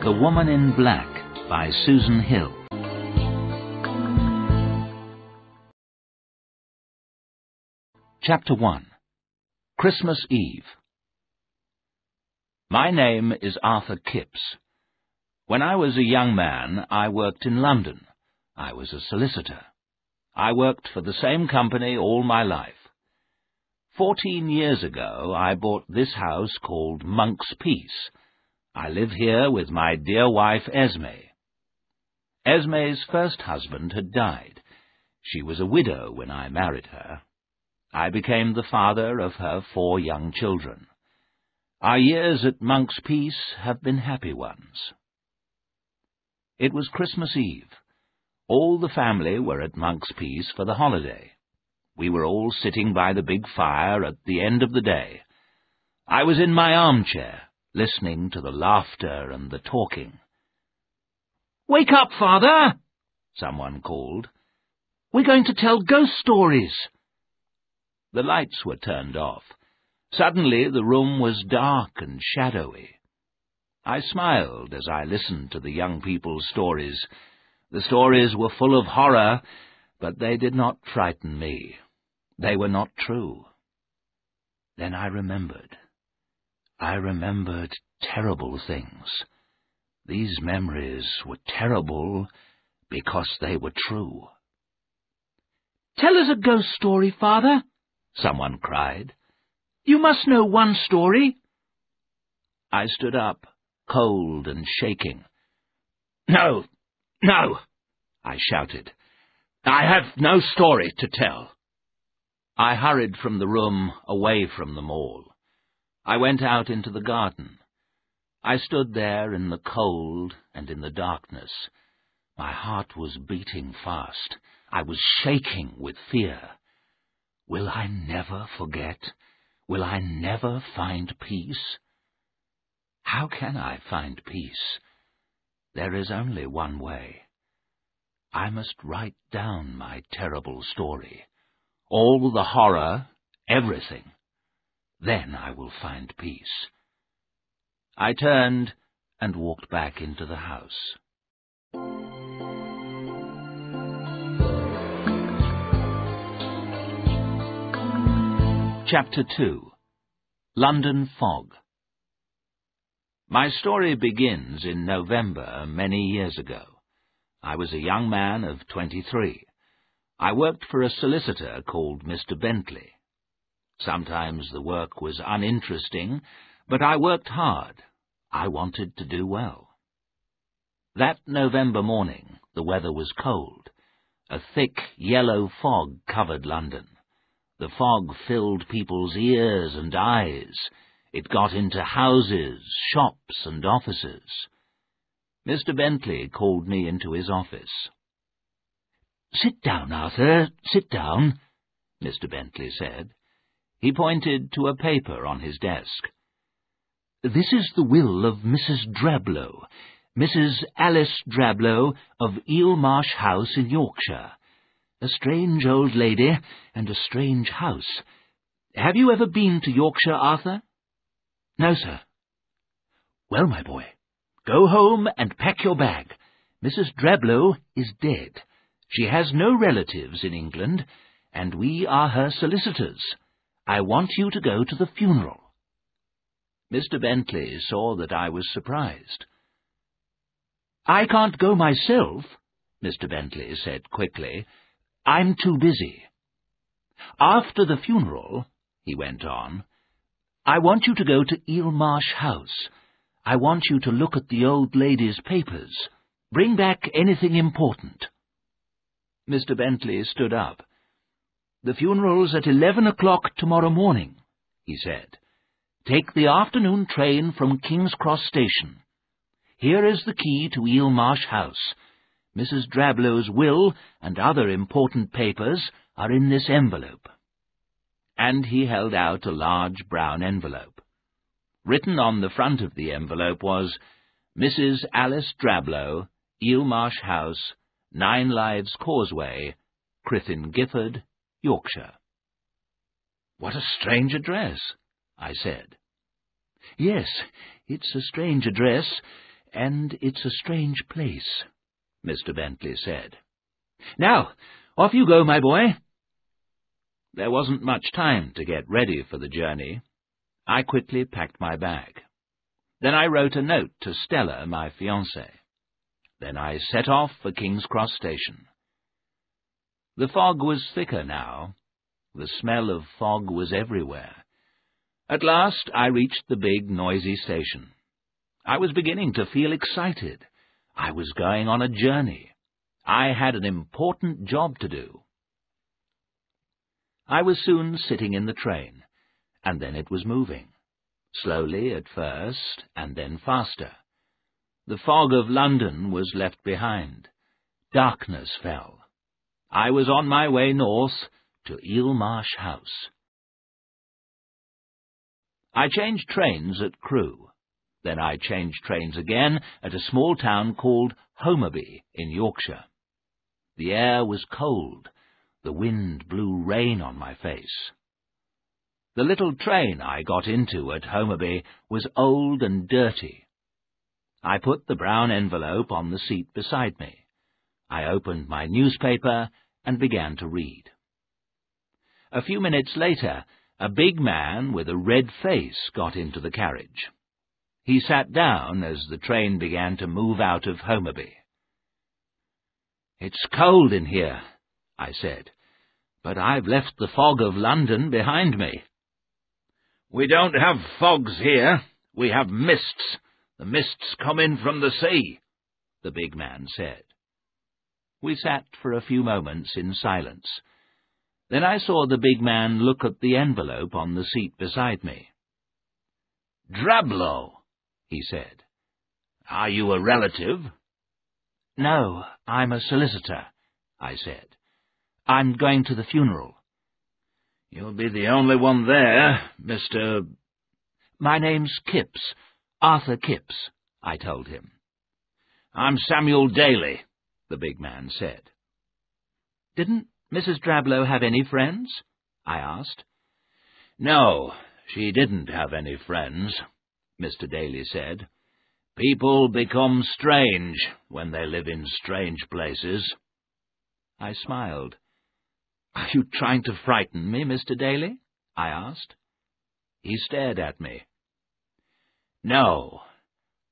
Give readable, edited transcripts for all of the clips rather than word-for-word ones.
The Woman in Black by Susan Hill. Chapter 1. Christmas Eve. My name is Arthur Kipps. When I was a young man, I worked in London. I was a solicitor. I worked for the same company all my life. 14 years ago, I bought this house called Monk's Peace. I live here with my dear wife, Esme. Esme's first husband had died. She was a widow when I married her. I became the father of her 4 young children. Our years at Monk's Peace have been happy ones. It was Christmas Eve. All the family were at Monk's Peace for the holiday. We were all sitting by the big fire at the end of the day. I was in my armchair, listening to the laughter and the talking. "Wake up, Father!" someone called. "We're going to tell ghost stories." The lights were turned off. Suddenly the room was dark and shadowy. I smiled as I listened to the young people's stories. The stories were full of horror, but they did not frighten me. They were not true. Then I remembered. I remembered terrible things. These memories were terrible because they were true. "Tell us a ghost story, Father," someone cried. "You must know one story." I stood up, cold and shaking. "No, no," I shouted. "I have no story to tell." I hurried from the room, away from them all. I went out into the garden. I stood there in the cold and in the darkness. My heart was beating fast. I was shaking with fear. Will I never forget? Will I never find peace? How can I find peace? There is only one way. I must write down my terrible story. All the horror, everything. Then I will find peace. I turned and walked back into the house. Chapter 2. London Fog. My story begins in November many years ago. I was a young man of 23. I worked for a solicitor called Mr. Bentley. Sometimes the work was uninteresting, but I worked hard. I wanted to do well. That November morning, the weather was cold. A thick yellow fog covered London. The fog filled people's ears and eyes. It got into houses, shops, and offices. Mr. Bentley called me into his office. "Sit down, Arthur, sit down," Mr. Bentley said. He pointed to a paper on his desk. "This is the will of Mrs. Drablow, Mrs. Alice Drablow of Eel Marsh House in Yorkshire. A strange old lady and a strange house. Have you ever been to Yorkshire, Arthur?" "No, sir." "Well, my boy, go home and pack your bag. Mrs. Drablow is dead. She has no relatives in England, and we are her solicitors. I want you to go to the funeral." Mr. Bentley saw that I was surprised. "I can't go myself," Mr. Bentley said quickly. "I'm too busy." "After the funeral," he went on, "I want you to go to Eel Marsh House. I want you to look at the old lady's papers. Bring back anything important." Mr. Bentley stood up. "The funeral's at 11 o'clock tomorrow morning," he said. "Take the afternoon train from King's Cross Station. Here is the key to Eel Marsh House. Mrs. Drablow's will and other important papers are in this envelope." And he held out a large brown envelope. Written on the front of the envelope was, "Mrs. Alice Drablow, Eel Marsh House, 9 Lives Causeway, Crithin Gifford, Yorkshire." "What a strange address," I said. "Yes, it's a strange address, "And it's a strange place," Mr. Bentley said. "Now, off you go, my boy." There wasn't much time to get ready for the journey. I quickly packed my bag. Then I wrote a note to Stella, my fiancée. Then I set off for King's Cross Station. The fog was thicker now. The smell of fog was everywhere. At last I reached the big, noisy station. I was beginning to feel excited. I was going on a journey. I had an important job to do. I was soon sitting in the train, and then it was moving. Slowly at first, and then faster. The fog of London was left behind. Darkness fell. I was on my way north to Eel Marsh House. I changed trains at Crewe. Then I changed trains again at a small town called Homerby in Yorkshire. The air was cold. The wind blew rain on my face. The little train I got into at Homerby was old and dirty. I put the brown envelope on the seat beside me. I opened my newspaper and began to read. A few minutes later, a big man with a red face got into the carriage. He sat down as the train began to move out of Homerby. "It's cold in here," I said, "but I've left the fog of London behind me." "We don't have fogs here. We have mists. The mists come in from the sea," the big man said. We sat for a few moments in silence. Then I saw the big man look at the envelope on the seat beside me. "Drablow," he said. "Are you a relative?" "No, I'm a solicitor," I said. "I'm going to the funeral." "You'll be the only one there, Mr.—" "My name's Kipps, Arthur Kipps," I told him. "I'm Samuel Daly," the big man said. "Didn't Mrs. Drablow have any friends?" I asked. "No, she didn't have any friends," Mr. Daly said. "People become strange when they live in strange places." I smiled. "Are you trying to frighten me, Mr. Daly?" I asked. He stared at me. "No,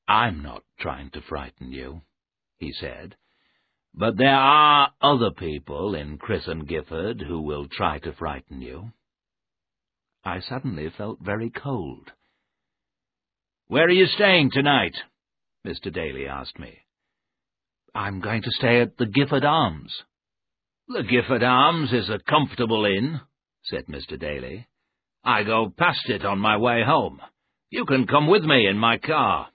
I'm not trying to frighten you," he said. "But there are other people in Crithon Gifford who will try to frighten you." I suddenly felt very cold. "Where are you staying tonight?" Mr. Daly asked me. "I'm going to stay at the Gifford Arms." "The Gifford Arms is a comfortable inn," said Mr. Daly. "I go past it on my way home. You can come with me in my car."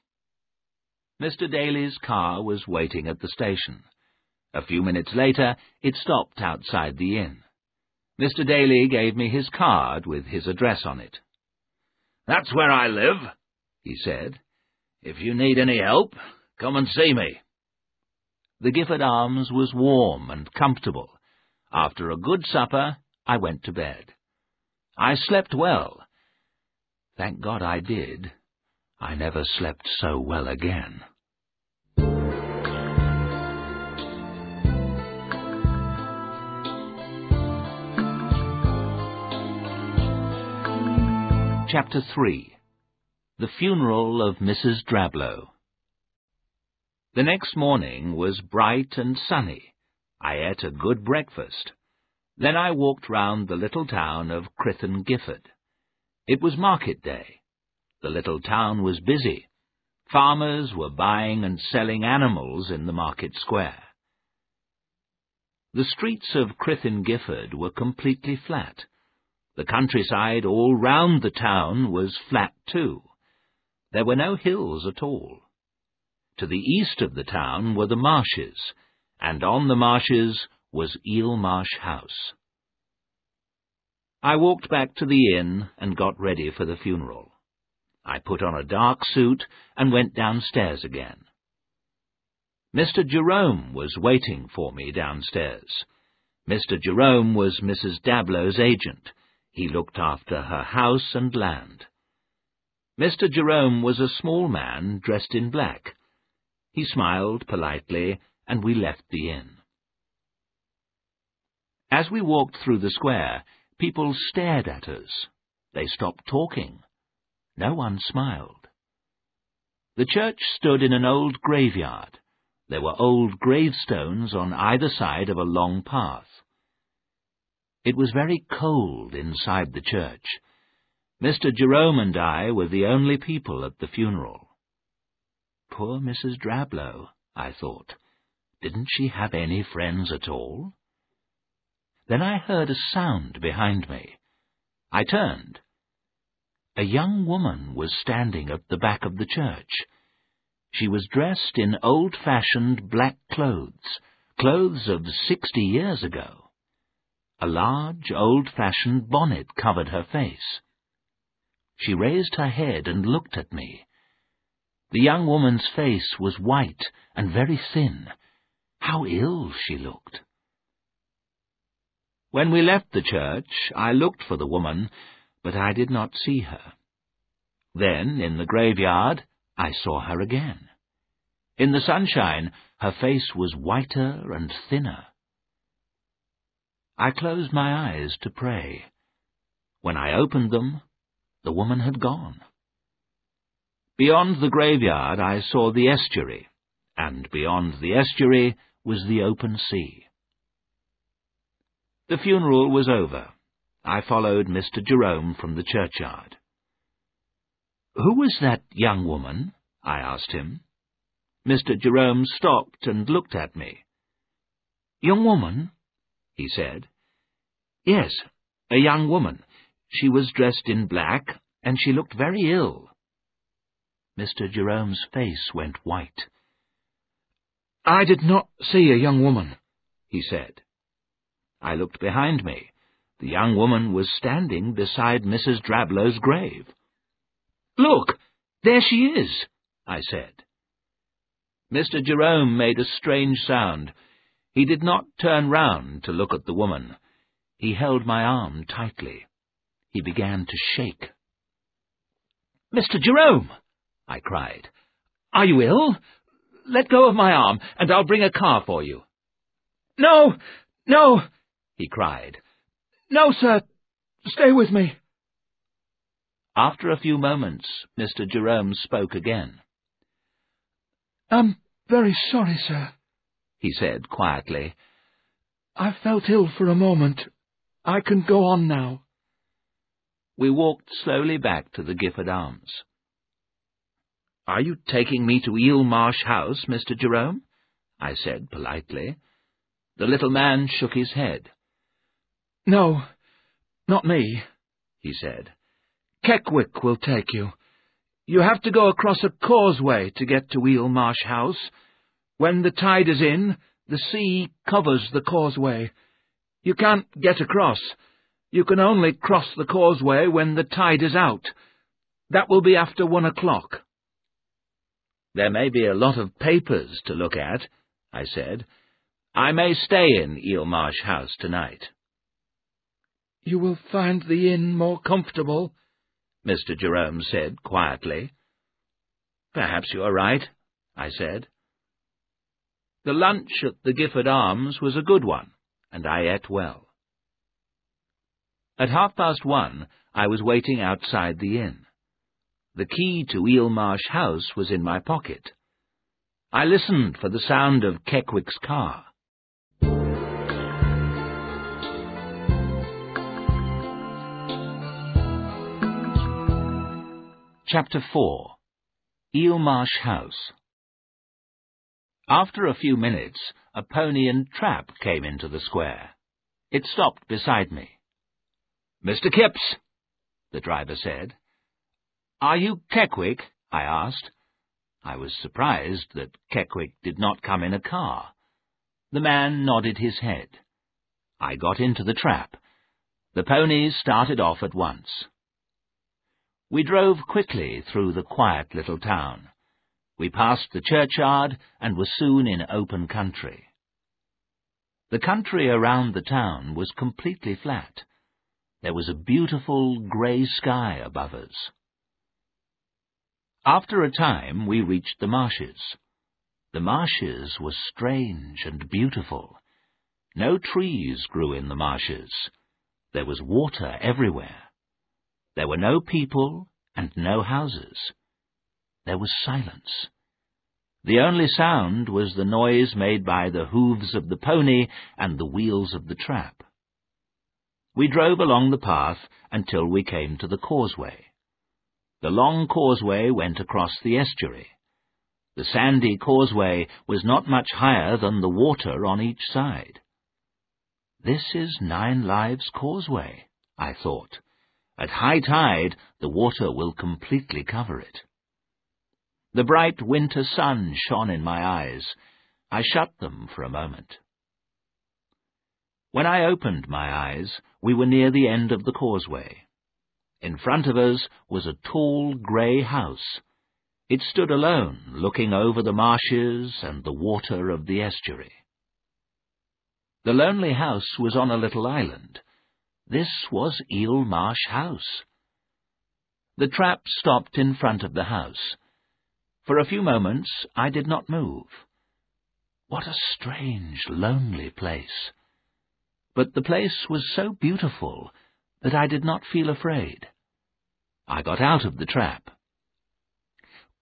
Mr. Daly's car was waiting at the station. A few minutes later, it stopped outside the inn. Mr. Daly gave me his card with his address on it. "That's where I live," he said. "If you need any help, come and see me." The Gifford Arms was warm and comfortable. After a good supper, I went to bed. I slept well. Thank God I did. I never slept so well again. Chapter 3. The Funeral of Mrs. Drablow. The next morning was bright and sunny. I ate a good breakfast. Then I walked round the little town of Crithon Gifford. It was market day. The little town was busy. Farmers were buying and selling animals in the market square. The streets of Crithon Gifford were completely flat. The countryside all round the town was flat too. There were no hills at all. To the east of the town were the marshes, and on the marshes was Eel Marsh House. I walked back to the inn and got ready for the funeral. I put on a dark suit and went downstairs again. Mr. Jerome was waiting for me downstairs. Mr. Jerome was Mrs. Dablow's agent. He looked after her house and land. Mr. Jerome was a small man dressed in black. He smiled politely, and we left the inn. As we walked through the square, people stared at us. They stopped talking. No one smiled. The church stood in an old graveyard. There were old gravestones on either side of a long path. It was very cold inside the church. Mr. Jerome and I were the only people at the funeral. Poor Mrs. Drablow, I thought. Didn't she have any friends at all? Then I heard a sound behind me. I turned. A young woman was standing at the back of the church. She was dressed in old-fashioned black clothes of 60 years ago. A large, old-fashioned bonnet covered her face. She raised her head and looked at me. The young woman's face was white and very thin. How ill she looked. When we left the church, I looked for the woman, but I did not see her. Then, in the graveyard, I saw her again. In the sunshine, her face was whiter and thinner. I closed my eyes to pray. When I opened them, the woman had gone. Beyond the graveyard, I saw the estuary, and beyond the estuary was the open sea. The funeral was over. I followed Mr. Jerome from the churchyard. "Who was that young woman?" I asked him. Mr. Jerome stopped and looked at me. "Young woman?" he said. "Yes, a young woman. She was dressed in black, and she looked very ill." Mr. Jerome's face went white. "I did not see a young woman," he said. I looked behind me. The young woman was standing beside Mrs. Drablow's grave. "Look, there she is," I said. Mr. Jerome made a strange sound. He did not turn round to look at the woman. He held my arm tightly. He began to shake. "Mr. Jerome!" I cried. "Are you ill? Let go of my arm, and I'll bring a car for you." "No, no!" he cried. "No, sir. Stay with me." After a few moments, Mr. Jerome spoke again. "I'm very sorry, sir," he said quietly. "I felt ill for a moment. I can go on now." We walked slowly back to the Gifford Arms. "Are you taking me to Eel Marsh House, Mr. Jerome?" I said politely. The little man shook his head. "No, not me," he said. "Keckwick will take you. You have to go across a causeway to get to Eel Marsh House. When the tide is in, the sea covers the causeway. You can't get across. You can only cross the causeway when the tide is out. That will be after 1 o'clock. "There may be a lot of papers to look at," I said. "I may stay in Eel Marsh House tonight." "You will find the inn more comfortable," Mr. Jerome said quietly. "Perhaps you are right," I said. The lunch at the Gifford Arms was a good one, and I ate well. At 1:30, I was waiting outside the inn. The key to Eel Marsh House was in my pocket. I listened for the sound of Keckwick's car. Chapter 4. Eel Marsh House. After a few minutes, a pony and trap came into the square. It stopped beside me. "Mr. Kipps," the driver said. "Are you Keckwick?" I asked. I was surprised that Keckwick did not come in a car. The man nodded his head. I got into the trap. The ponies started off at once. We drove quickly through the quiet little town. We passed the churchyard and were soon in open country. The country around the town was completely flat. There was a beautiful grey sky above us. After a time we reached the marshes. The marshes were strange and beautiful. No trees grew in the marshes. There was water everywhere. There were no people and no houses. There was silence. The only sound was the noise made by the hooves of the pony and the wheels of the trap. We drove along the path until we came to the causeway. The long causeway went across the estuary. The sandy causeway was not much higher than the water on each side. This is 9 Lives Causeway, I thought. At high tide, the water will completely cover it. The bright winter sun shone in my eyes. I shut them for a moment. When I opened my eyes, we were near the end of the causeway. In front of us was a tall grey house. It stood alone, looking over the marshes and the water of the estuary. The lonely house was on a little island. This was Eel Marsh House. The trap stopped in front of the house. For a few moments I did not move. What a strange, lonely place! But the place was so beautiful that I did not feel afraid. I got out of the trap.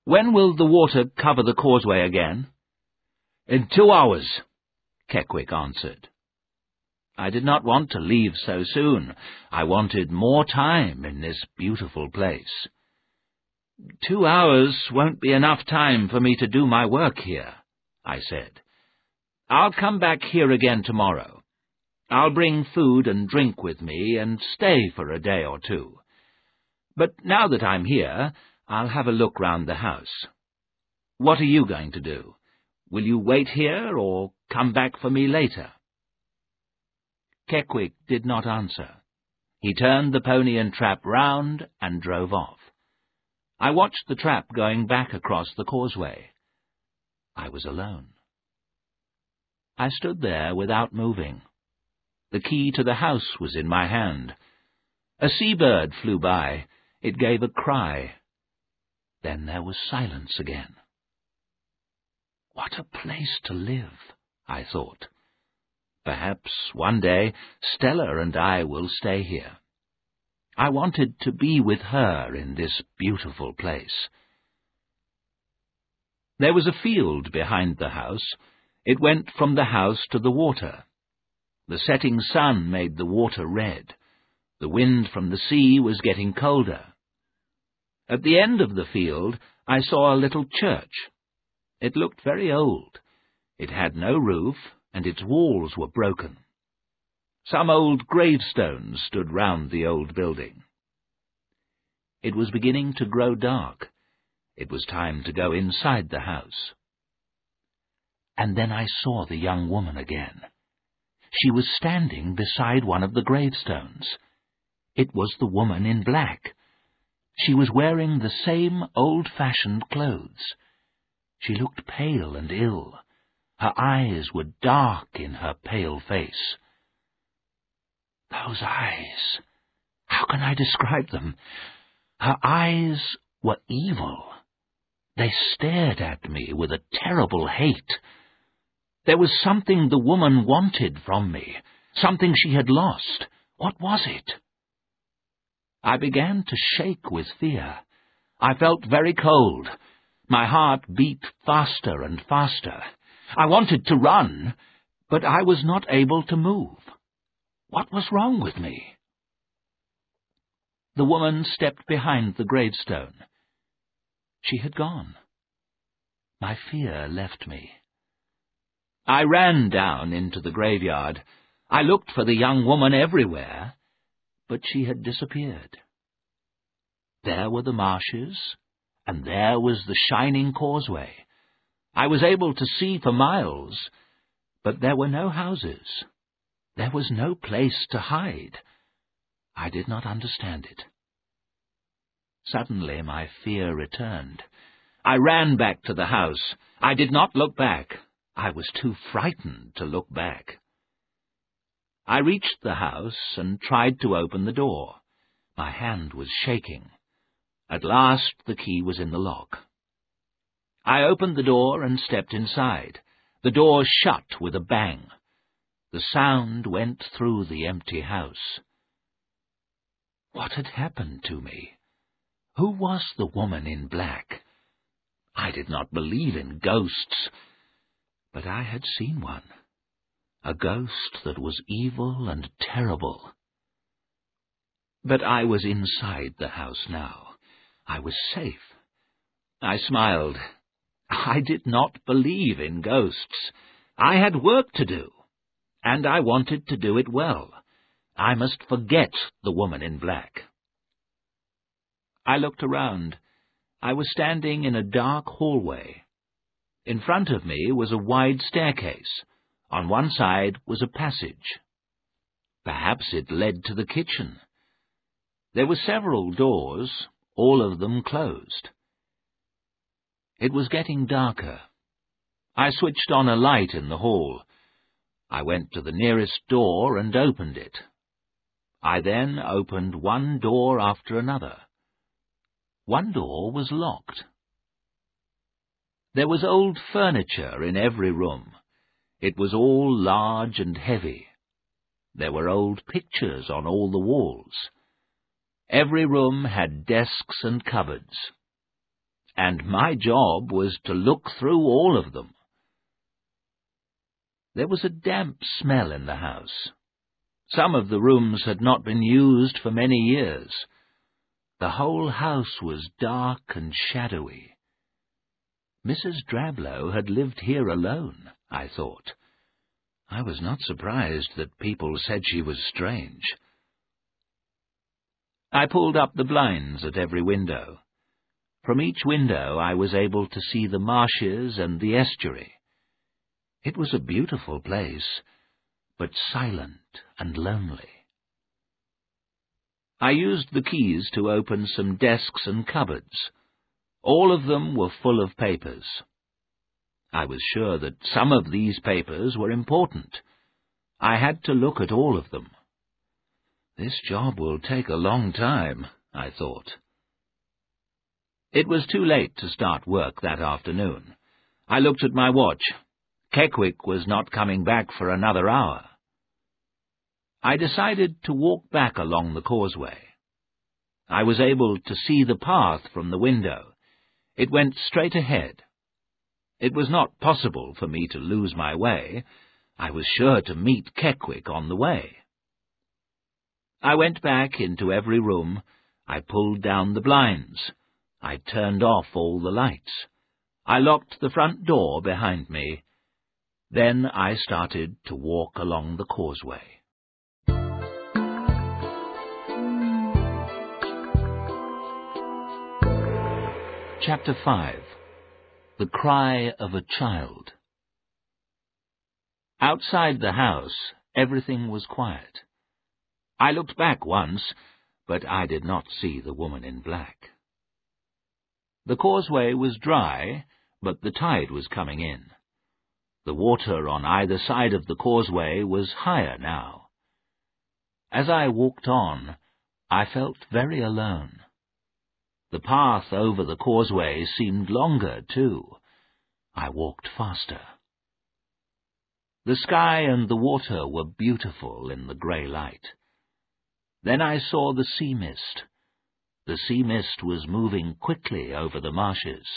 "When will the water cover the causeway again?" "In 2 hours," Keckwick answered. I did not want to leave so soon. I wanted more time in this beautiful place. 2 hours won't be enough time for me to do my work here, I said. I'll come back here again tomorrow. I'll bring food and drink with me and stay for a day or 2. But now that I'm here, I'll have a look round the house. What are you going to do? Will you wait here or come back for me later? Keckwick did not answer. He turned the pony and trap round and drove off. I watched the trap going back across the causeway. I was alone. I stood there without moving. The key to the house was in my hand. A seabird flew by. It gave a cry. Then there was silence again. What a place to live, I thought. Perhaps one day Stella and I will stay here. I wanted to be with her in this beautiful place. There was a field behind the house. It went from the house to the water. The setting sun made the water red. The wind from the sea was getting colder. At the end of the field, I saw a little church. It looked very old. It had no roof, and its walls were broken. Some old gravestones stood round the old building. It was beginning to grow dark. It was time to go inside the house. And then I saw the young woman again. She was standing beside one of the gravestones. It was the woman in black. She was wearing the same old-fashioned clothes. She looked pale and ill. Her eyes were dark in her pale face. Those eyes! How can I describe them? Her eyes were evil. They stared at me with a terrible hate. There was something the woman wanted from me, something she had lost. What was it? I began to shake with fear. I felt very cold. My heart beat faster and faster. I wanted to run, but I was not able to move. What was wrong with me? The woman stepped behind the gravestone. She had gone. My fear left me. I ran down into the graveyard. I looked for the young woman everywhere, but she had disappeared. There were the marshes, and there was the shining causeway. I was able to see for miles, but there were no houses. There was no place to hide. I did not understand it. Suddenly my fear returned. I ran back to the house. I did not look back. I was too frightened to look back. I reached the house and tried to open the door. My hand was shaking. At last the key was in the lock. I opened the door and stepped inside. The door shut with a bang. The sound went through the empty house. What had happened to me? Who was the woman in black? I did not believe in ghosts, but I had seen one. A ghost that was evil and terrible. But I was inside the house now. I was safe. I smiled. I did not believe in ghosts. I had work to do, and I wanted to do it well. I must forget the woman in black. I looked around. I was standing in a dark hallway. In front of me was a wide staircase. On one side was a passage. Perhaps it led to the kitchen. There were several doors, all of them closed. It was getting darker. I switched on a light in the hall. I went to the nearest door and opened it. I then opened one door after another. One door was locked. There was old furniture in every room. It was all large and heavy. There were old pictures on all the walls. Every room had desks and cupboards. And my job was to look through all of them. There was a damp smell in the house. Some of the rooms had not been used for many years. The whole house was dark and shadowy. Mrs. Drablow had lived here alone, I thought. I was not surprised that people said she was strange. I pulled up the blinds at every window. From each window I was able to see the marshes and the estuary. It was a beautiful place, but silent and lonely. I used the keys to open some desks and cupboards. All of them were full of papers. I was sure that some of these papers were important. I had to look at all of them. This job will take a long time, I thought. It was too late to start work that afternoon. I looked at my watch. Keckwick was not coming back for another hour. I decided to walk back along the causeway. I was able to see the path from the window. It went straight ahead. It was not possible for me to lose my way. I was sure to meet Keckwick on the way. I went back into every room. I pulled down the blinds. I turned off all the lights. I locked the front door behind me. Then I started to walk along the causeway. Chapter 5. The Cry of a Child. Outside the house, everything was quiet. I looked back once, but I did not see the woman in black. The causeway was dry, but the tide was coming in. The water on either side of the causeway was higher now. As I walked on, I felt very alone. The path over the causeway seemed longer, too. I walked faster. The sky and the water were beautiful in the grey light. Then I saw the sea mist. The sea mist was moving quickly over the marshes.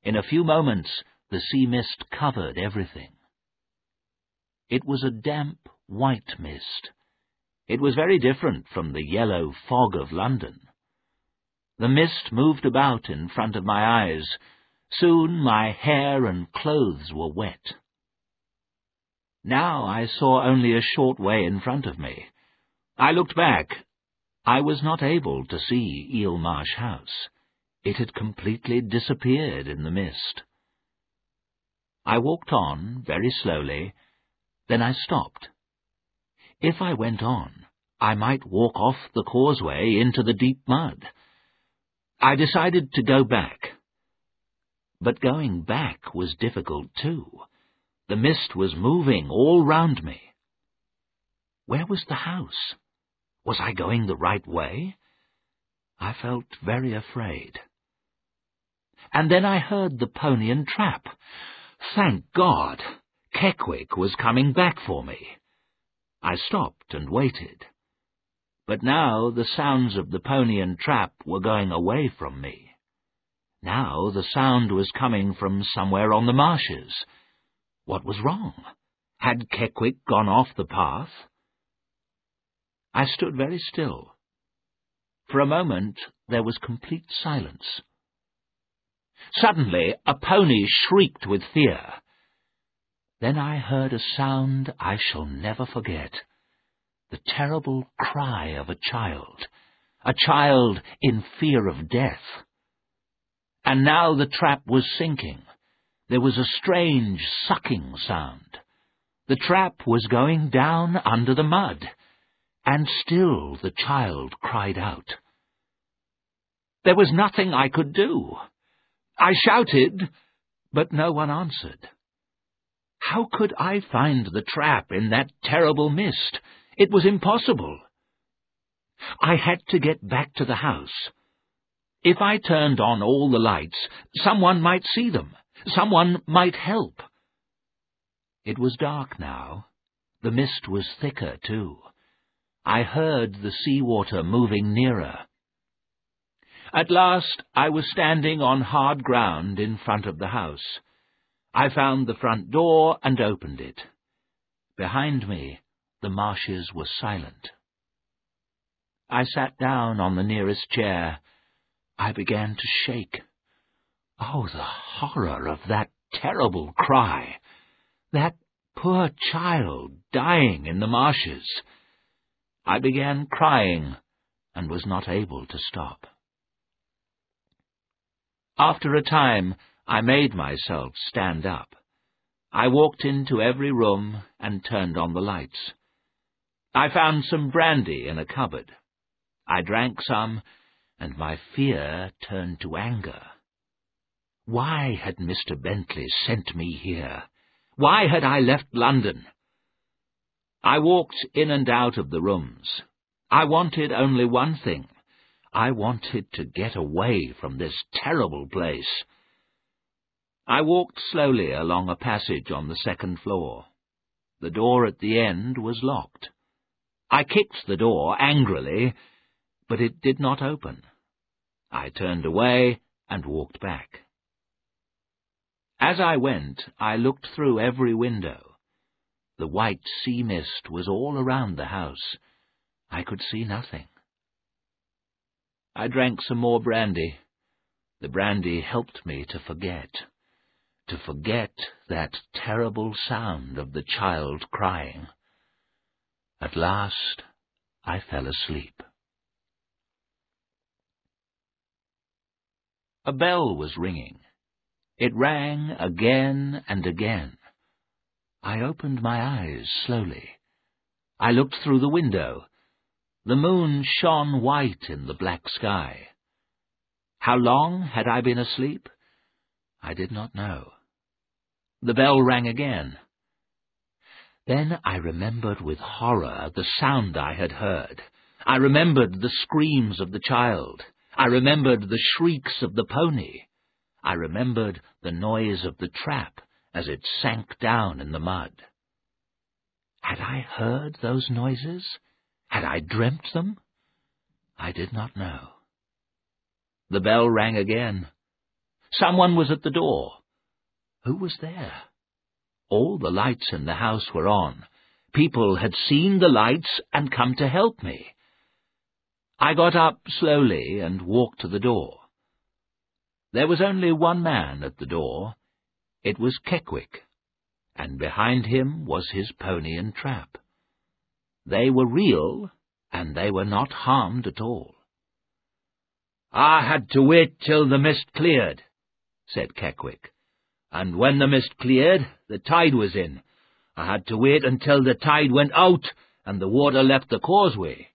In a few moments, the sea mist covered everything. It was a damp, white mist. It was very different from the yellow fog of London. The mist moved about in front of my eyes. Soon my hair and clothes were wet. Now I saw only a short way in front of me. I looked back. I was not able to see Eelmarsh House. It had completely disappeared in the mist. I walked on very slowly, then I stopped. If I went on, I might walk off the causeway into the deep mud. I decided to go back. But going back was difficult too. The mist was moving all round me. Where was the house? Was I going the right way? I felt very afraid. and then I heard the pony and trap. Thank God! Keckwick was coming back for me. I stopped and waited. But now the sounds of the pony and trap were going away from me. Now the sound was coming from somewhere on the marshes. What was wrong? Had Keckwick gone off the path? I stood very still. For a moment there was complete silence. Suddenly a pony shrieked with fear. Then I heard a sound I shall never forget. The terrible cry of a child in fear of death. And now the trap was sinking. There was a strange sucking sound. The trap was going down under the mud, and still the child cried out. There was nothing I could do. I shouted, but no one answered. How could I find the trap in that terrible mist? It was impossible. I had to get back to the house. If I turned on all the lights, someone might see them. Someone might help. It was dark now. The mist was thicker, too. I heard the sea-water moving nearer. At last I was standing on hard ground in front of the house. I found the front door and opened it. Behind me, the marshes were silent. I sat down on the nearest chair. I began to shake. Oh, the horror of that terrible cry! That poor child dying in the marshes! I began crying and was not able to stop. After a time, I made myself stand up. I walked into every room and turned on the lights. I found some brandy in a cupboard. I drank some, and my fear turned to anger. Why had Mr. Bentley sent me here? Why had I left London? I walked in and out of the rooms. I wanted only one thing. I wanted to get away from this terrible place. I walked slowly along a passage on the second floor. The door at the end was locked. I kicked the door angrily, but it did not open. I turned away and walked back. As I went, I looked through every window. The white sea mist was all around the house. I could see nothing. I drank some more brandy. The brandy helped me to forget that terrible sound of the child crying. At last, I fell asleep. A bell was ringing. It rang again and again. I opened my eyes slowly. I looked through the window. The moon shone white in the black sky. How long had I been asleep? I did not know. The bell rang again. Then I remembered with horror the sound I had heard. I remembered the screams of the child. I remembered the shrieks of the pony. I remembered the noise of the trap as it sank down in the mud. Had I heard those noises? Had I dreamt them? I did not know. The bell rang again. Someone was at the door. Who was there? All the lights in the house were on. People had seen the lights and come to help me. I got up slowly and walked to the door. There was only one man at the door. It was Keckwick, and behind him was his pony and trap. They were real, and they were not harmed at all. "I had to wait till the mist cleared," said Keckwick. "And when the mist cleared, the tide was in. I had to wait until the tide went out and the water left the causeway."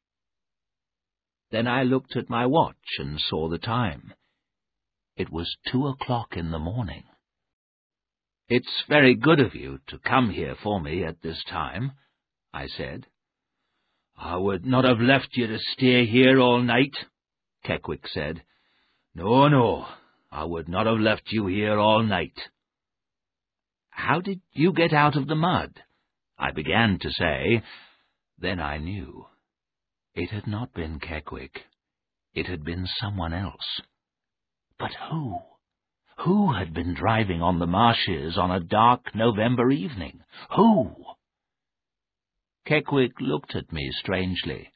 Then I looked at my watch and saw the time. It was 2 o'clock in the morning. "It's very good of you to come here for me at this time," I said. "I would not have left you to stay here all night," Keckwick said. "No, no, I would not have left you here all night." "How did you get out of the mud?" I began to say. Then I knew. It had not been Keckwick. It had been someone else. But who? Who had been driving on the marshes on a dark November evening? Who? Keckwick looked at me strangely.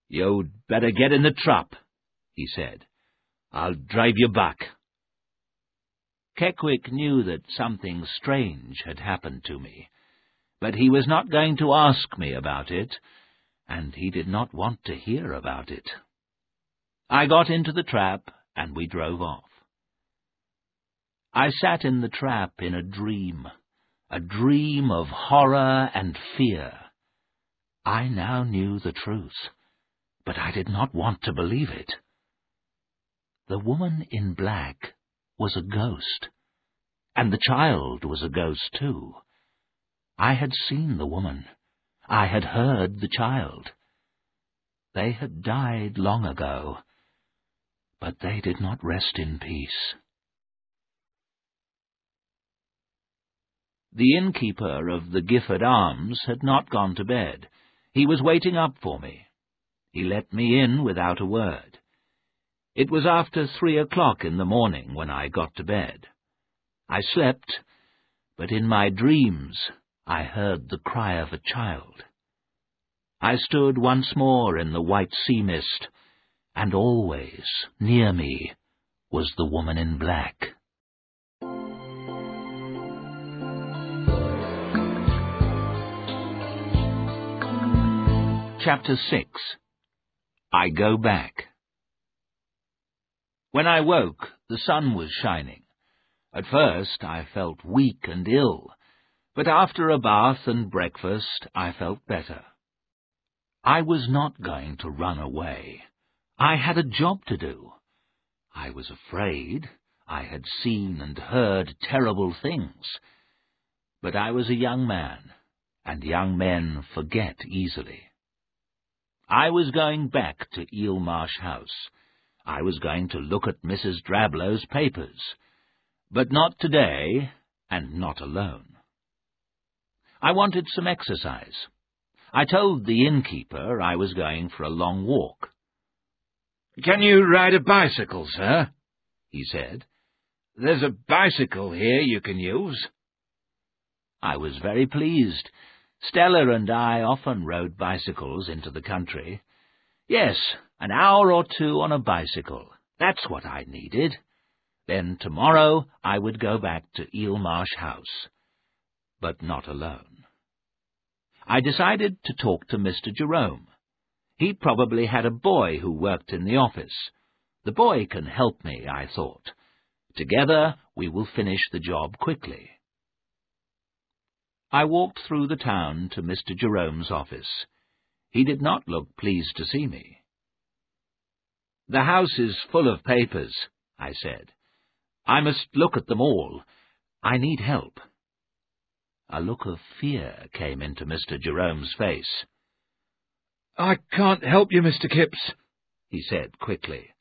"You'd better get in the trap," he said. "I'll drive you back." Keckwick knew that something strange had happened to me, but he was not going to ask me about it, and he did not want to hear about it. I got into the trap, and we drove off. I sat in the trap in a dream of horror and fear. I now knew the truth, but I did not want to believe it. The woman in black was a ghost, and the child was a ghost too. I had seen the woman. I had heard the child. They had died long ago, but they did not rest in peace. The innkeeper of the Gifford Arms had not gone to bed. He was waiting up for me. He let me in without a word. It was after 3 o'clock in the morning when I got to bed. I slept, but in my dreams I heard the cry of a child. I stood once more in the white sea mist, and always, near me, was the woman in black. Chapter 6. I Go Back. When I woke, the sun was shining. At first I felt weak and ill, but after a bath and breakfast I felt better. I was not going to run away. I had a job to do. I was afraid. I had seen and heard terrible things. But I was a young man, and young men forget easily. I was going back to Eelmarsh House. I was going to look at Mrs. Drablow's papers. But not today, and not alone. I wanted some exercise. I told the innkeeper I was going for a long walk. "Can you ride a bicycle, sir?" he said. "There's a bicycle here you can use." I was very pleased. Stella and I often rode bicycles into the country. Yes, an hour or two on a bicycle. That's what I needed. Then tomorrow I would go back to Eelmarsh House. But not alone. I decided to talk to Mr. Jerome. He probably had a boy who worked in the office. The boy can help me, I thought. Together we will finish the job quickly. I walked through the town to Mr. Jerome's office. He did not look pleased to see me. "The house is full of papers," I said. "I must look at them all. I need help." A look of fear came into Mr. Jerome's face. "I can't help you, Mr. Kipps," he said quickly.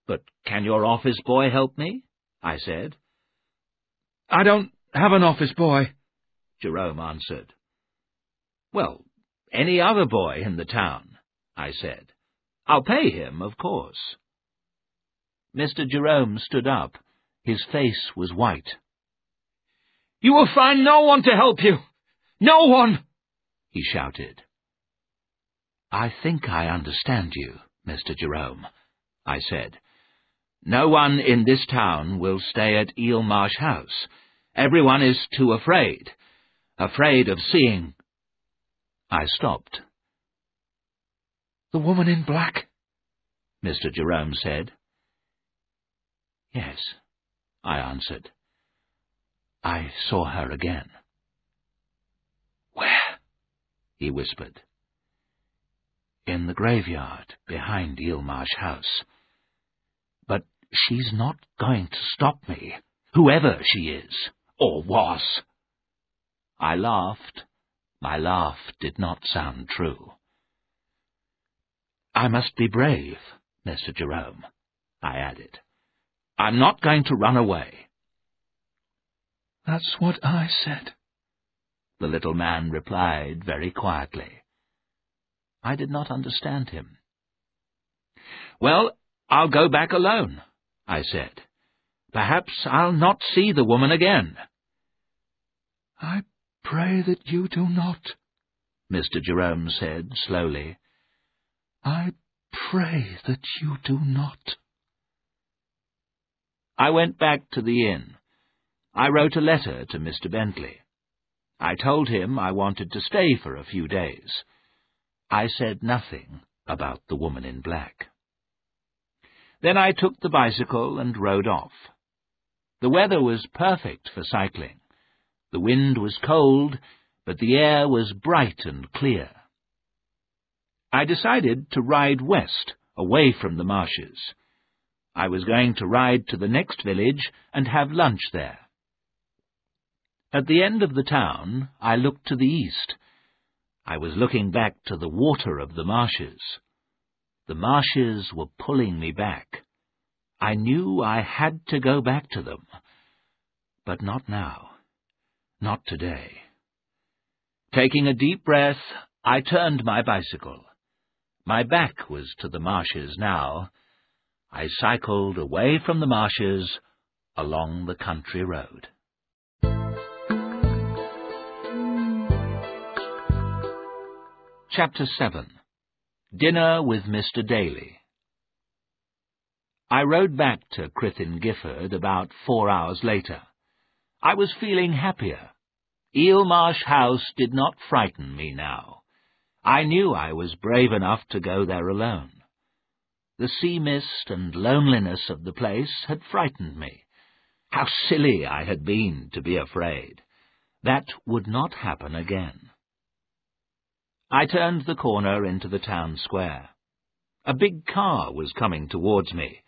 "But can your office boy help me?" I said. "I don't have an office boy," Jerome answered. "Well, any other boy in the town," I said. "I'll pay him, of course." Mr. Jerome stood up. His face was white. "You will find no one to help you! No one!" he shouted. "I think I understand you, Mr. Jerome," I said. "No one in this town will stay at Eelmarsh House. Everyone is too afraid of seeing—" I stopped. "The woman in black?" Mr. Jerome said. "Yes," I answered. "I saw her again." "Where?" he whispered. "In the graveyard behind Eelmarsh House. But she's not going to stop me, whoever she is, or was." I laughed. My laugh did not sound true. "I must be brave, Mr. Jerome," I added. I'm not going to run away." "That's what I said," the little man replied very quietly. I did not understand him. "Well, I'll go back alone," I said. "Perhaps I'll not see the woman again." "I pray that you do not," Mr. Jerome said slowly. "I pray that you do not." I went back to the inn. I wrote a letter to Mr. Bentley. I told him I wanted to stay for a few days. I said nothing about the woman in black. Then I took the bicycle and rode off. The weather was perfect for cycling. The wind was cold, but the air was bright and clear. I decided to ride west, away from the marshes. I was going to ride to the next village and have lunch there. At the end of the town, I looked to the east. I was looking back to the water of the marshes. The marshes were pulling me back. I knew I had to go back to them. But not now. Not today. Taking a deep breath, I turned my bicycle. My back was to the marshes now. I cycled away from the marshes along the country road. Chapter 7. Dinner with Mr. Daly. I rode back to Crythin Gifford about 4 hours later. I was feeling happier. Eelmarsh House did not frighten me now. I knew I was brave enough to go there alone. The sea mist and loneliness of the place had frightened me. How silly I had been to be afraid. That would not happen again. I turned the corner into the town square. A big car was coming towards me.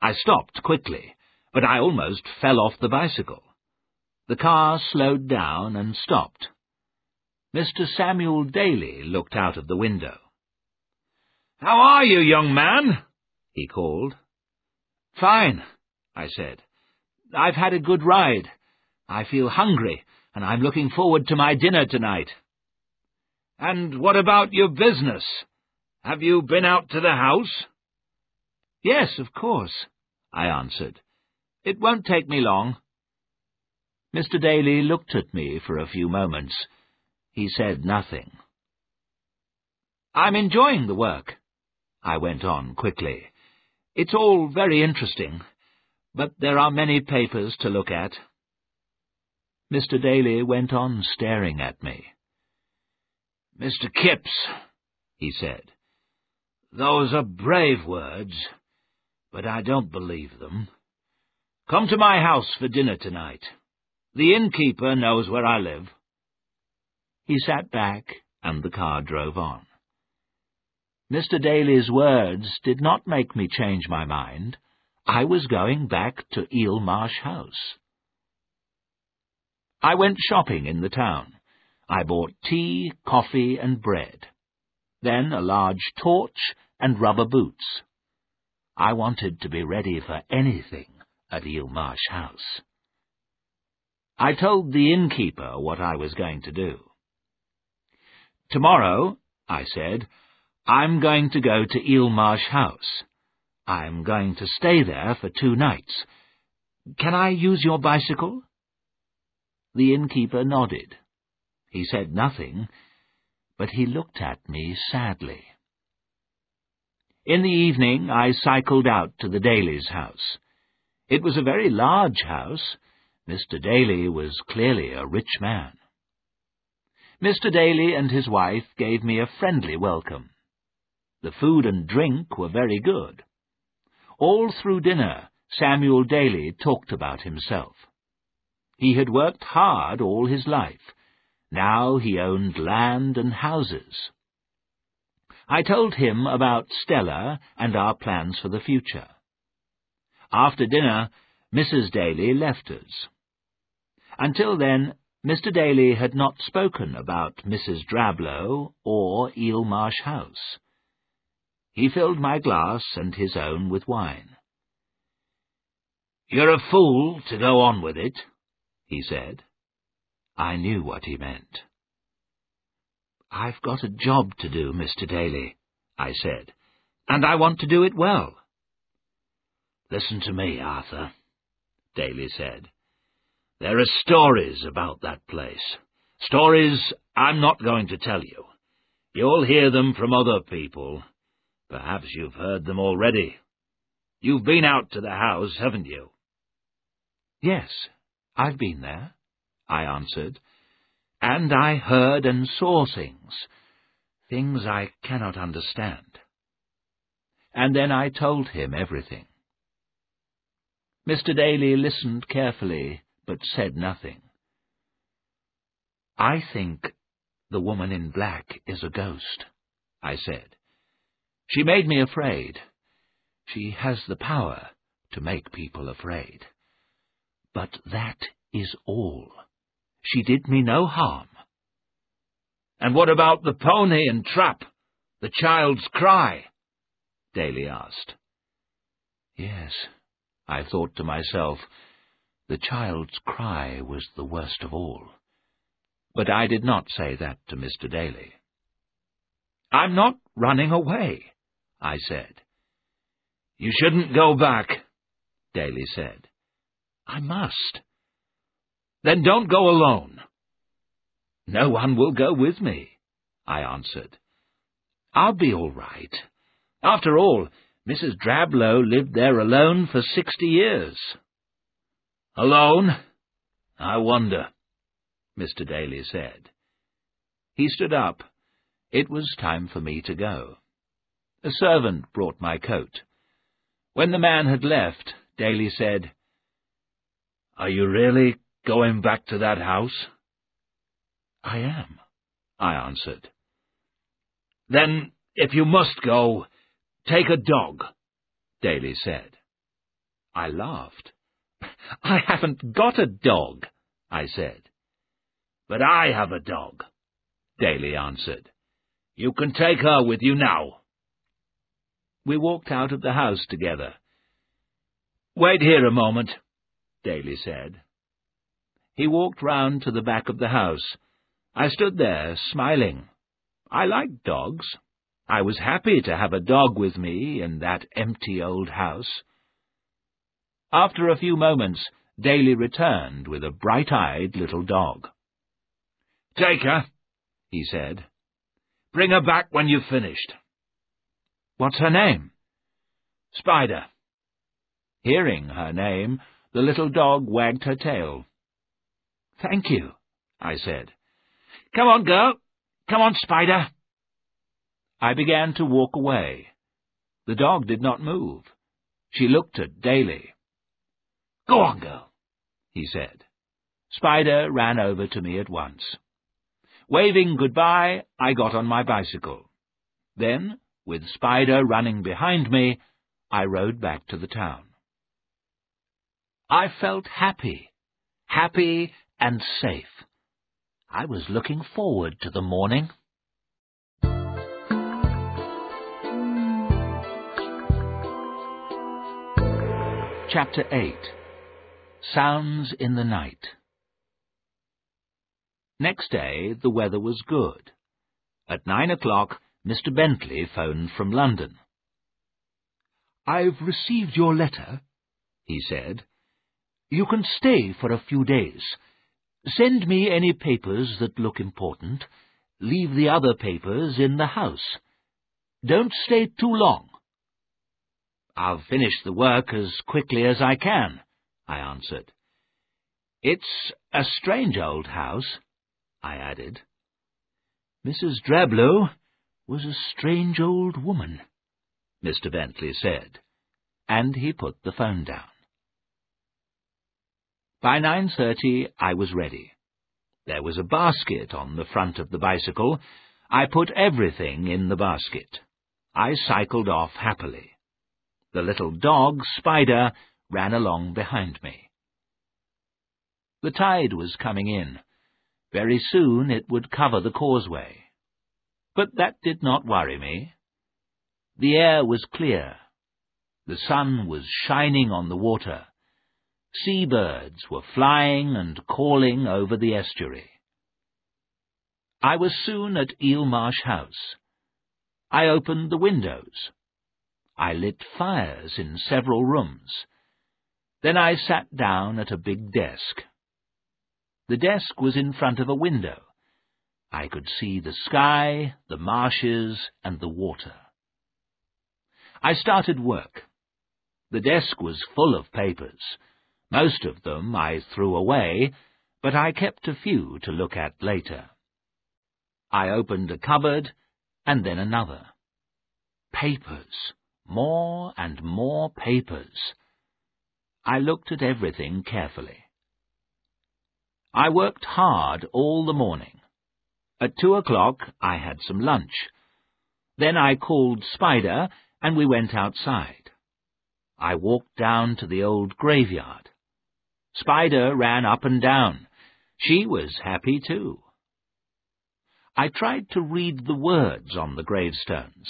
I stopped quickly, but I almost fell off the bicycle. The car slowed down and stopped. Mr. Samuel Daly looked out of the window. "How are you, young man?" he called. "Fine," I said. "I've had a good ride. I feel hungry, and I'm looking forward to my dinner tonight." "And what about your business? Have you been out to the house?" "Yes, of course," I answered. "It won't take me long." Mr. Daly looked at me for a few moments. He said nothing. "I'm enjoying the work," I went on quickly. "It's all very interesting, but there are many papers to look at." Mr. Daly went on staring at me. "Mr. Kipps," he said, "those are brave words, but I don't believe them. Come to my house for dinner tonight. The innkeeper knows where I live." He sat back, and the car drove on. Mr. Daly's words did not make me change my mind. I was going back to Eelmarsh House. I went shopping in the town. I bought tea, coffee, and bread. Then a large torch and rubber boots. I wanted to be ready for anything at Eelmarsh House. I told the innkeeper what I was going to do. "Tomorrow," I said, "I'm going to go to Eelmarsh House. I'm going to stay there for 2 nights. Can I use your bicycle?" The innkeeper nodded. He said nothing, but he looked at me sadly. In the evening I cycled out to the Daly's house. It was a very large house. Mr. Daly was clearly a rich man. Mr. Daly and his wife gave me a friendly welcome. The food and drink were very good. All through dinner, Samuel Daly talked about himself. He had worked hard all his life. Now he owned land and houses. I told him about Stella and our plans for the future. After dinner, Mrs. Daly left us. Until then, Mr. Daly had not spoken about Mrs. Drablow or Eelmarsh House. He filled my glass and his own with wine. "You're a fool to go on with it," he said. I knew what he meant. "I've got a job to do, Mr. Daly," I said, "and I want to do it well." "Listen to me, Arthur," Daly said. "There are stories about that place. Stories I'm not going to tell you. You'll hear them from other people. Perhaps you've heard them already. You've been out to the house, haven't you?" "Yes, I've been there," I answered, "and I heard and saw things I cannot understand." And then I told him everything. Mr. Daly listened carefully, but said nothing. "I think the woman in black is a ghost," I said. "She made me afraid. She has the power to make people afraid. But that is all. She did me no harm." "And what about the pony and trap? The child's cry?" Daly asked. Yes, I thought to myself, the child's cry was the worst of all. But I did not say that to Mr. Daly. "I'm not running away," I said. "You shouldn't go back," Daly said. "I must." "Then don't go alone." "No one will go with me," I answered. "I'll be all right. After all, Mrs. Drablow lived there alone for 60 years. "Alone? I wonder," Mr. Daly said. He stood up. It was time for me to go. A servant brought my coat. When the man had left, Daly said, "Are you really going back to that house?" "I am," I answered. "Then, if you must go, take a dog," Daly said. I laughed. "I haven't got a dog," I said. "But I have a dog," Daly answered. "You can take her with you now." We walked out of the house together. "Wait here a moment," Daly said. He walked round to the back of the house. I stood there, smiling. I liked dogs. I was happy to have a dog with me in that empty old house. After a few moments, Daly returned with a bright-eyed little dog. "Take her," he said. "Bring her back when you've finished." "What's her name?" "Spider." Hearing her name, the little dog wagged her tail. "Thank you," I said. "Come on, girl. Come on, Spider." I began to walk away. The dog did not move. She looked at Daly. "Go on, girl," he said. Spider ran over to me at once. Waving goodbye, I got on my bicycle. Then, with Spider running behind me, I rode back to the town. I felt happy and safe. I was looking forward to the morning. Chapter 8. Sounds in the Night. Next day, the weather was good. At 9 o'clock, Mr. Bentley phoned from London. "I've received your letter," he said. "You can stay for a few days. Send me any papers that look important. Leave the other papers in the house. Don't stay too long." "I'll finish the work as quickly as I can," I answered. "It's a strange old house," I added. "Mrs. Drablow was a strange old woman," Mr. Bentley said, and he put the phone down. By 9:30 I was ready. There was a basket on the front of the bicycle. I put everything in the basket. I cycled off happily. The little dog, Spider, ran along behind me. The tide was coming in. Very soon it would cover the causeway. But that did not worry me. The air was clear. The sun was shining on the water. Seabirds were flying and calling over the estuary. I was soon at Eelmarsh House. I opened the windows. I lit fires in several rooms. Then I sat down at a big desk. The desk was in front of a window. I could see the sky, the marshes, and the water. I started work. The desk was full of papers. Most of them I threw away, but I kept a few to look at later. I opened a cupboard, and then another. Papers. More and more papers. I looked at everything carefully. I worked hard all the morning. At 2 o'clock I had some lunch. Then I called Spider, and we went outside. I walked down to the old graveyard. Spider ran up and down. She was happy too. I tried to read the words on the gravestones,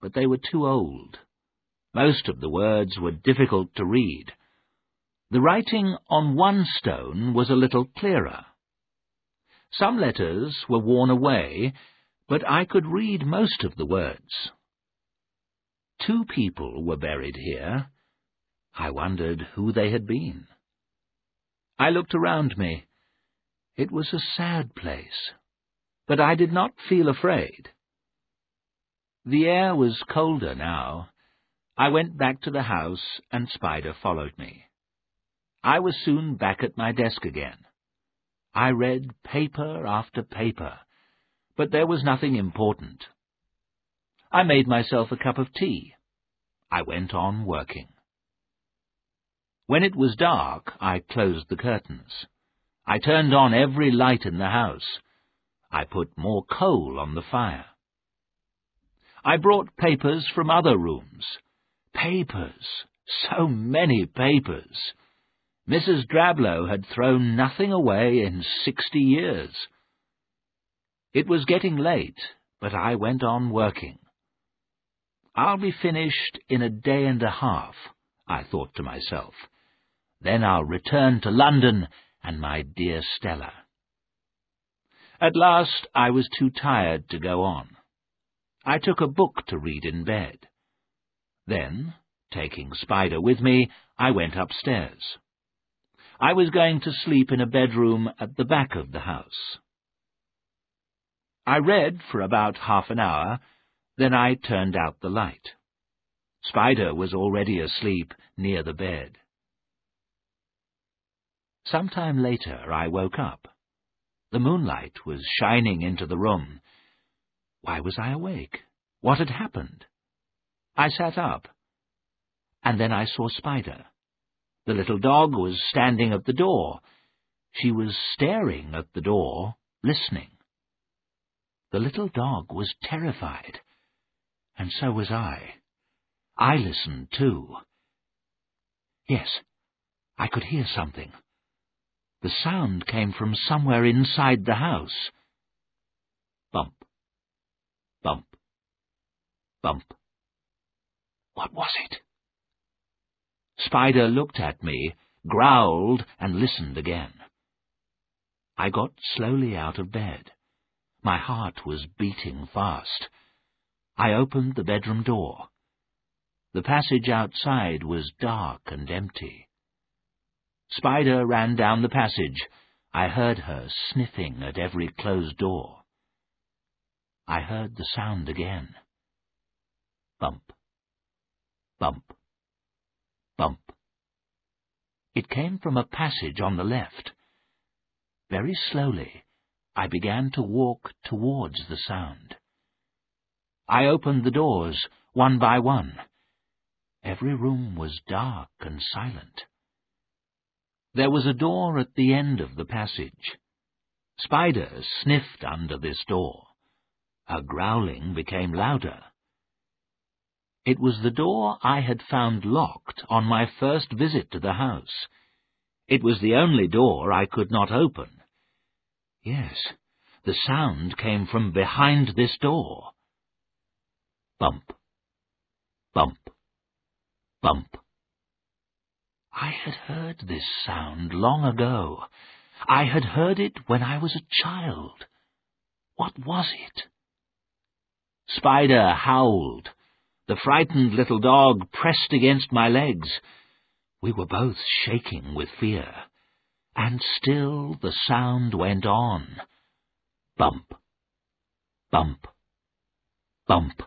but they were too old. Most of the words were difficult to read. The writing on one stone was a little clearer. Some letters were worn away, but I could read most of the words. 2 people were buried here. I wondered who they had been. I looked around me. It was a sad place, but I did not feel afraid. The air was colder now. I went back to the house, and Spider followed me. I was soon back at my desk again. I read paper after paper, but there was nothing important. I made myself a cup of tea. I went on working. When it was dark, I closed the curtains. I turned on every light in the house. I put more coal on the fire. I brought papers from other rooms. Papers! So many papers! Mrs. Drablow had thrown nothing away in 60 years. It was getting late, but I went on working. I'll be finished in a day and a half, I thought to myself. Then I'll return to London and my dear Stella. At last I was too tired to go on. I took a book to read in bed. Then, taking Spider with me, I went upstairs. I was going to sleep in a bedroom at the back of the house. I read for about half an hour, then I turned out the light. Spider was already asleep near the bed. Some time later I woke up. The moonlight was shining into the room. Why was I awake? What had happened? I sat up, and then I saw Spider. The little dog was standing at the door. She was staring at the door, listening. The little dog was terrified, and so was I. I listened too. Yes, I could hear something. The sound came from somewhere inside the house. Bump, bump, bump. What was it? Spider looked at me, growled, and listened again. I got slowly out of bed. My heart was beating fast. I opened the bedroom door. The passage outside was dark and empty. Spider ran down the passage. I heard her sniffing at every closed door. I heard the sound again. Bump, bump, bump. It came from a passage on the left. Very slowly, I began to walk towards the sound. I opened the doors, one by one. Every room was dark and silent. There was a door at the end of the passage. Spider sniffed under this door. Her growling became louder. It was the door I had found locked on my first visit to the house. It was the only door I could not open. Yes, the sound came from behind this door. Bump, bump, bump. I had heard this sound long ago. I had heard it when I was a child. What was it? Spider howled. The frightened little dog pressed against my legs. We were both shaking with fear. And still the sound went on. Bump, bump, bump.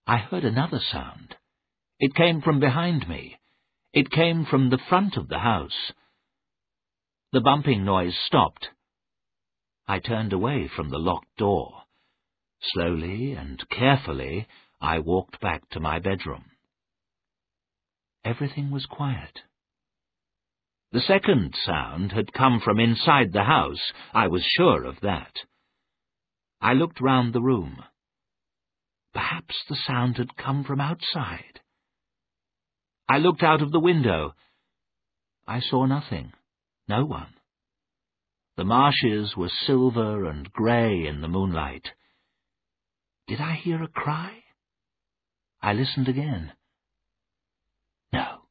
I heard another sound. It came from behind me. It came from the front of the house. The bumping noise stopped. I turned away from the locked door. Slowly and carefully, I walked back to my bedroom. Everything was quiet. The second sound had come from inside the house. I was sure of that. I looked round the room. Perhaps the sound had come from outside. I looked out of the window. I saw nothing, no one. The marshes were silver and grey in the moonlight. Did I hear a cry? I listened again. No.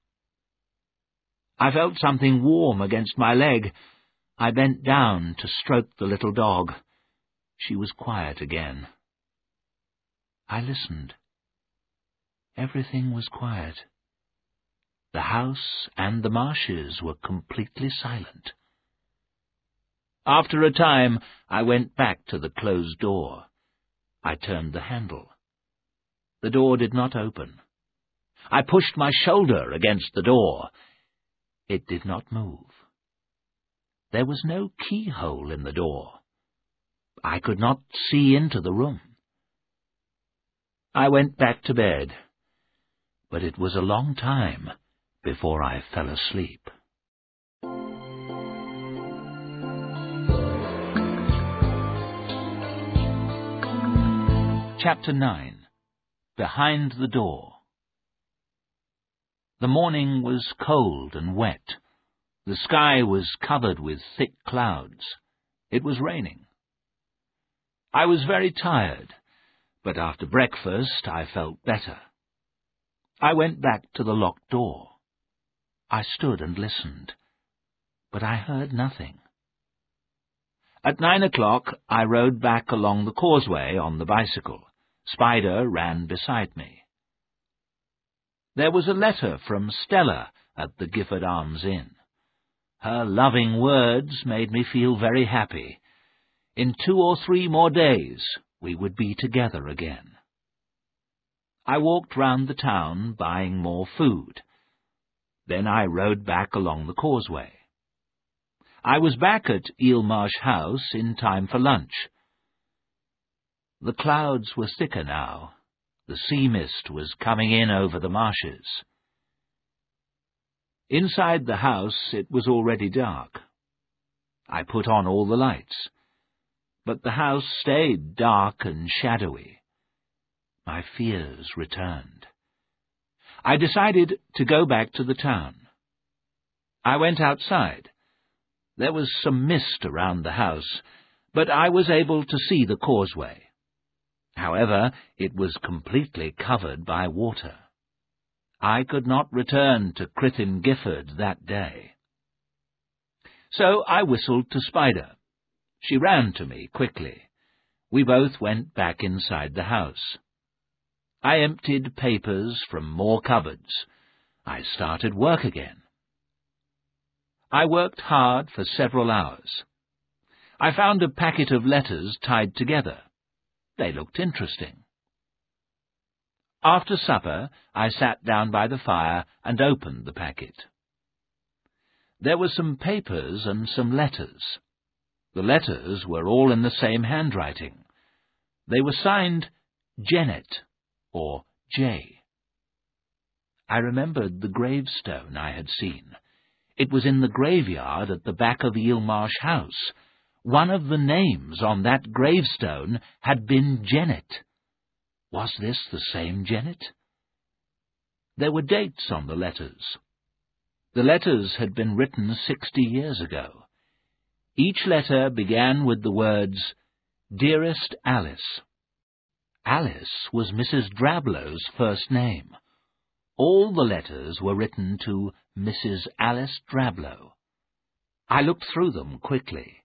I felt something warm against my leg. I bent down to stroke the little dog. She was quiet again. I listened. Everything was quiet. The house and the marshes were completely silent. After a time, I went back to the closed door. I turned the handle. The door did not open. I pushed my shoulder against the door. It did not move. There was no keyhole in the door. I could not see into the room. I went back to bed, but it was a long time before I fell asleep. Chapter 9. Behind the Door. The morning was cold and wet. The sky was covered with thick clouds. It was raining. I was very tired, but after breakfast I felt better. I went back to the locked door. I stood and listened, but I heard nothing. At 9 o'clock I rode back along the causeway on the bicycle. Spider ran beside me. There was a letter from Stella at the Gifford Arms Inn. Her loving words made me feel very happy. In 2 or 3 more days we would be together again. I walked round the town buying more food. Then I rode back along the causeway. I was back at Eelmarsh House in time for lunch. The clouds were thicker now. The sea mist was coming in over the marshes. Inside the house it was already dark. I put on all the lights, but the house stayed dark and shadowy. My fears returned. I decided to go back to the town. I went outside. There was some mist around the house, but I was able to see the causeway. However, it was completely covered by water. I could not return to Crithin Gifford that day. So I whistled to Spider. She ran to me quickly. We both went back inside the house. I emptied papers from more cupboards. I started work again. I worked hard for several hours. I found a packet of letters tied together. They looked interesting. After supper, I sat down by the fire and opened the packet. There were some papers and some letters. The letters were all in the same handwriting. They were signed Janet, or J. I remembered the gravestone I had seen. It was in the graveyard at the back of Eelmarsh House. One of the names on that gravestone had been Janet. Was this the same Janet? There were dates on the letters. The letters had been written 60 years ago. Each letter began with the words, Dearest Alice. Alice was Mrs. Drablow's first name. All the letters were written to Mrs. Alice Drablow. I looked through them quickly.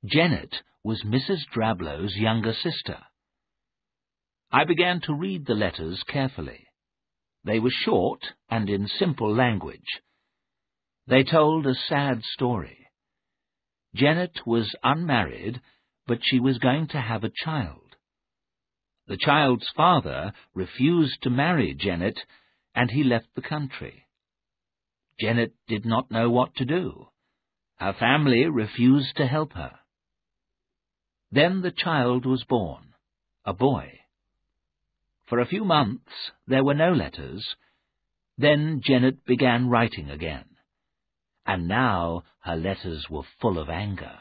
Janet was Mrs. Drablow's younger sister. I began to read the letters carefully. They were short and in simple language. They told a sad story. Janet was unmarried, but she was going to have a child. The child's father refused to marry Janet, and he left the country. Janet did not know what to do. Her family refused to help her. Then the child was born, a boy. For a few months there were no letters. Then Janet began writing again, and now her letters were full of anger.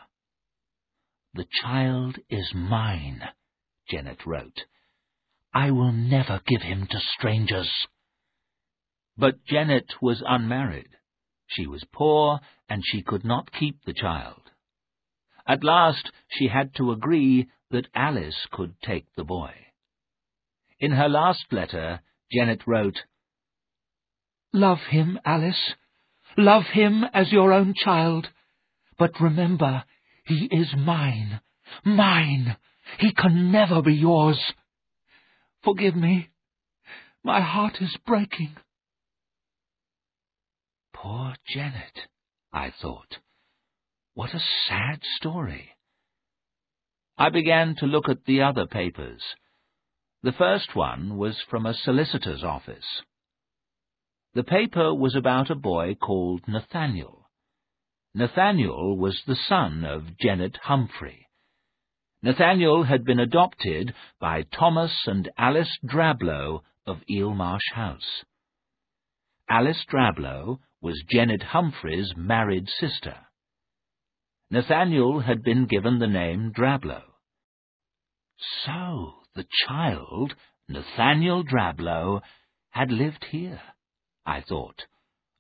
"The child is mine," Janet wrote. "I will never give him to strangers." But Janet was unmarried. She was poor, and she could not keep the child. At last she had to agree that Alice could take the boy. In her last letter, Janet wrote, "Love him, Alice. Love him as your own child. But remember, he is mine. Mine. He can never be yours. Forgive me. My heart is breaking." Poor Janet, I thought. What a sad story. I began to look at the other papers. The first one was from a solicitor's office. The paper was about a boy called Nathaniel. Nathaniel was the son of Janet Humphrey. Nathaniel had been adopted by Thomas and Alice Drablow of Eelmarsh House. Alice Drablow was Janet Humphrey's married sister. Nathaniel had been given the name Drablow. So the child, Nathaniel Drablow, had lived here, I thought,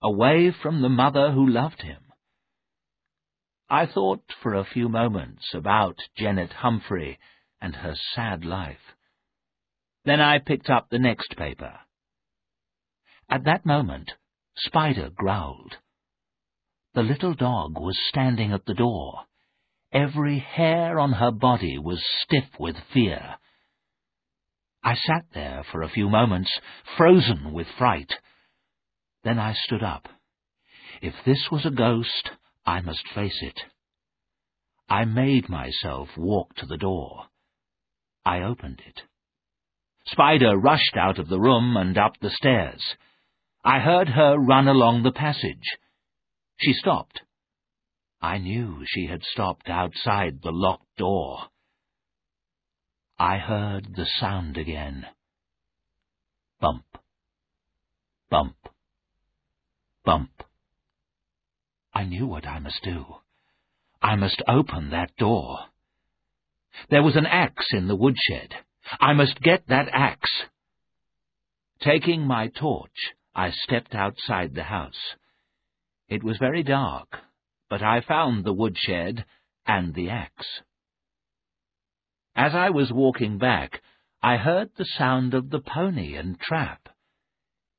away from the mother who loved him. I thought for a few moments about Janet Humphrey and her sad life. Then I picked up the next paper. At that moment, Spider growled. The little dog was standing at the door. Every hair on her body was stiff with fear. I sat there for a few moments, frozen with fright. Then I stood up. If this was a ghost, I must face it. I made myself walk to the door. I opened it. Spider rushed out of the room and up the stairs. I heard her run along the passage. She stopped. I knew she had stopped outside the locked door. I heard the sound again. Bump, bump, bump. I knew what I must do. I must open that door. There was an axe in the woodshed. I must get that axe. Taking my torch, I stepped outside the house. It was very dark, but I found the woodshed and the axe. As I was walking back, I heard the sound of the pony and trap.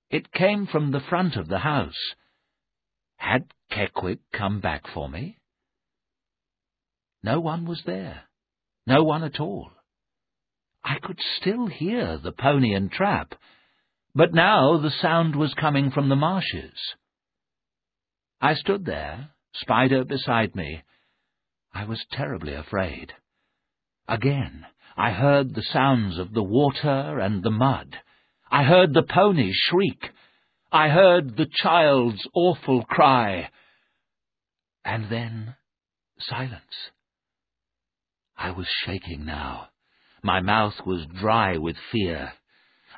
It came from the front of the house. Had Keckwick come back for me? No one was there. No one at all. I could still hear the pony and trap, but now the sound was coming from the marshes. I stood there, Spider beside me. I was terribly afraid. Again, I heard the sounds of the water and the mud. I heard the pony shriek. I heard the child's awful cry. And then silence. I was shaking now. My mouth was dry with fear.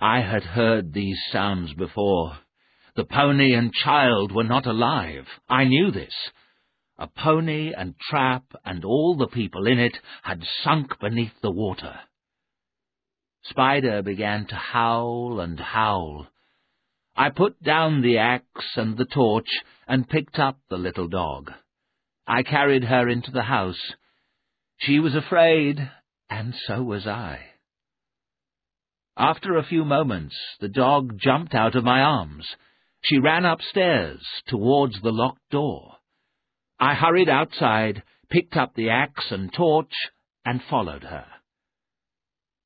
I had heard these sounds before. The pony and child were not alive. I knew this. A pony and trap and all the people in it had sunk beneath the water. Spider began to howl and howl. I put down the axe and the torch and picked up the little dog. I carried her into the house. She was afraid, and so was I. After a few moments, the dog jumped out of my arms. She ran upstairs towards the locked door. I hurried outside, picked up the axe and torch, and followed her.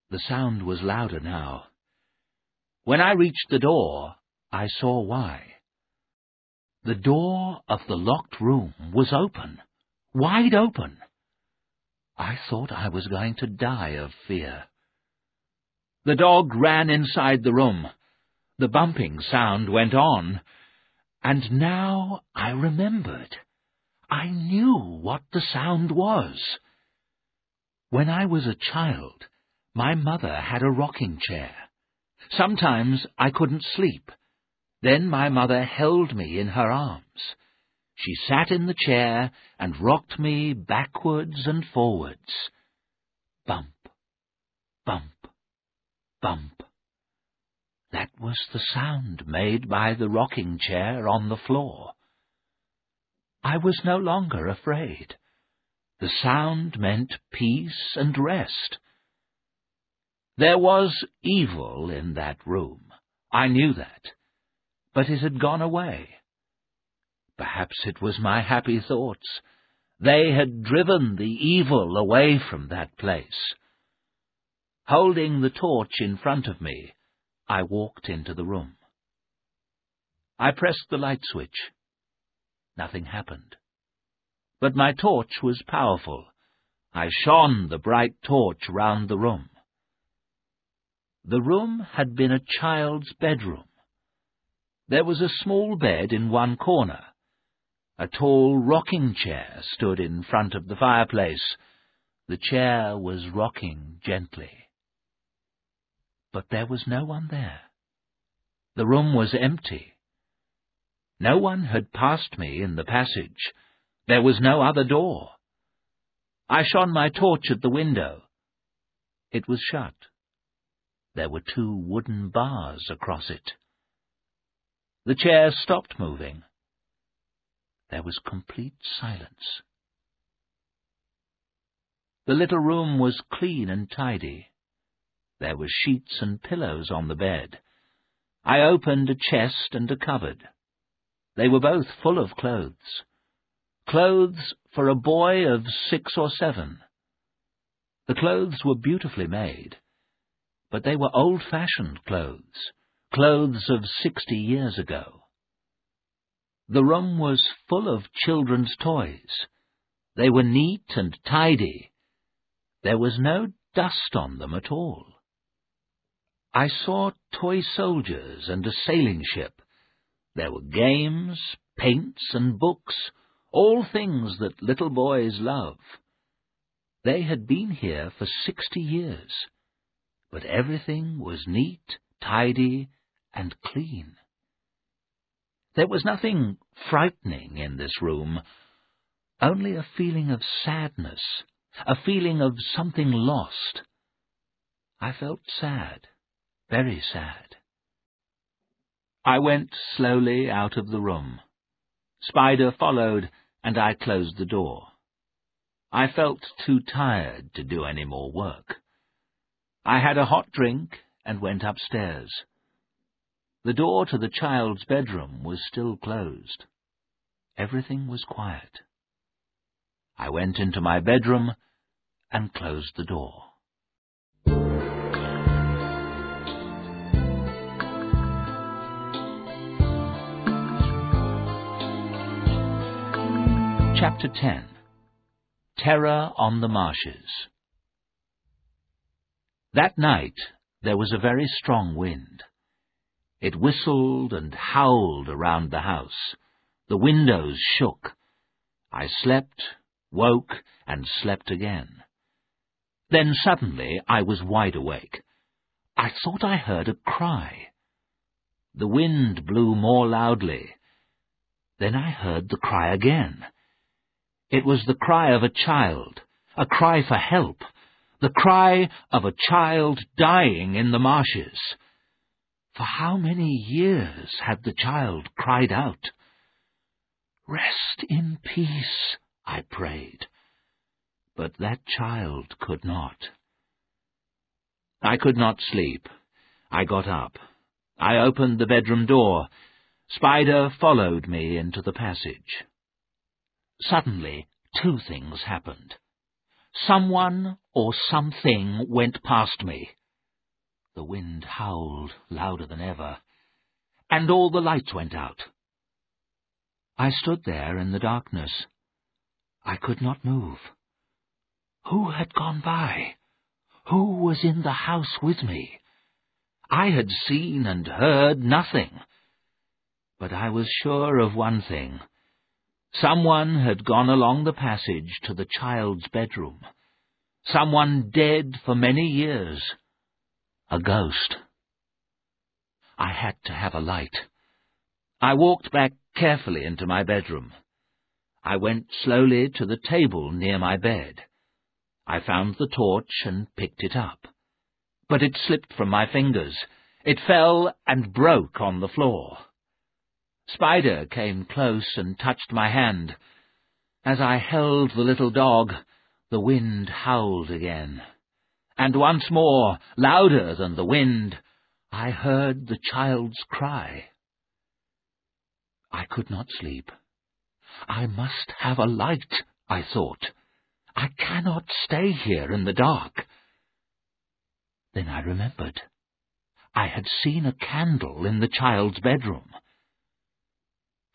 The sound was louder now. When I reached the door, I saw why. The door of the locked room was open, wide open. I thought I was going to die of fear. The dog ran inside the room. The bumping sound went on, and now I remembered. I knew what the sound was. When I was a child, my mother had a rocking chair. Sometimes I couldn't sleep. Then my mother held me in her arms. She sat in the chair and rocked me backwards and forwards. Bump, bump, bump. That was the sound made by the rocking chair on the floor. I was no longer afraid. The sound meant peace and rest. There was evil in that room. I knew that. But it had gone away. Perhaps it was my happy thoughts. They had driven the evil away from that place. Holding the torch in front of me, I walked into the room. I pressed the light switch. Nothing happened. But my torch was powerful. I shone the bright torch round the room. The room had been a child's bedroom. There was a small bed in one corner. A tall rocking chair stood in front of the fireplace. The chair was rocking gently. But there was no one there. The room was empty. No one had passed me in the passage. There was no other door. I shone my torch at the window. It was shut. There were 2 wooden bars across it. The chair stopped moving. There was complete silence. The little room was clean and tidy. There were sheets and pillows on the bed. I opened a chest and a cupboard. They were both full of clothes. Clothes for a boy of 6 or 7. The clothes were beautifully made, but they were old-fashioned clothes, clothes of 60 years ago. The room was full of children's toys. They were neat and tidy. There was no dust on them at all. I saw toy soldiers and a sailing ship. There were games, paints and books, all things that little boys love. They had been here for 60 years, but everything was neat, tidy, and clean. There was nothing frightening in this room, only a feeling of sadness, a feeling of something lost. I felt sad, very sad. I went slowly out of the room. Spider followed, and I closed the door. I felt too tired to do any more work. I had a hot drink and went upstairs. The door to the child's bedroom was still closed. Everything was quiet. I went into my bedroom and closed the door. Chapter 10. Terror on the Marshes. That night there was a very strong wind. It whistled and howled around the house. The windows shook. I slept, woke, and slept again. Then suddenly I was wide awake. I thought I heard a cry. The wind blew more loudly. Then I heard the cry again. It was the cry of a child, a cry for help, the cry of a child dying in the marshes. For how many years had the child cried out? "Rest in peace," I prayed. But that child could not. I could not sleep. I got up. I opened the bedroom door. Spider followed me into the passage. Suddenly, two things happened. Someone or something went past me. The wind howled louder than ever, and all the lights went out. I stood there in the darkness. I could not move. Who had gone by? Who was in the house with me? I had seen and heard nothing. But I was sure of one thing. Someone had gone along the passage to the child's bedroom. Someone dead for many years. A ghost. I had to have a light. I walked back carefully into my bedroom. I went slowly to the table near my bed. I found the torch and picked it up. But it slipped from my fingers. It fell and broke on the floor. Spider came close and touched my hand. As I held the little dog, the wind howled again. And once more, louder than the wind, I heard the child's cry. I could not sleep. I must have a light, I thought. I cannot stay here in the dark. Then I remembered. I had seen a candle in the child's bedroom.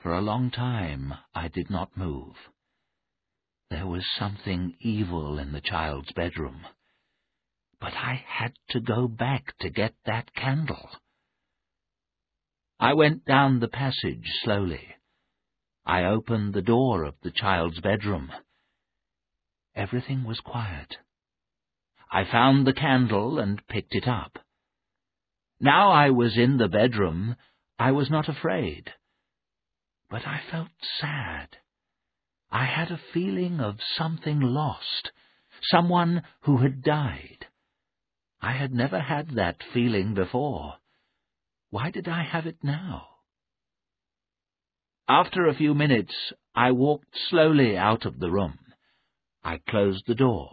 For a long time I did not move. There was something evil in the child's bedroom. But I had to go back to get that candle. I went down the passage slowly. I opened the door of the child's bedroom. Everything was quiet. I found the candle and picked it up. Now I was in the bedroom, I was not afraid. But I felt sad. I had a feeling of something lost, someone who had died. I had never had that feeling before. Why did I have it now? After a few minutes, I walked slowly out of the room. I closed the door.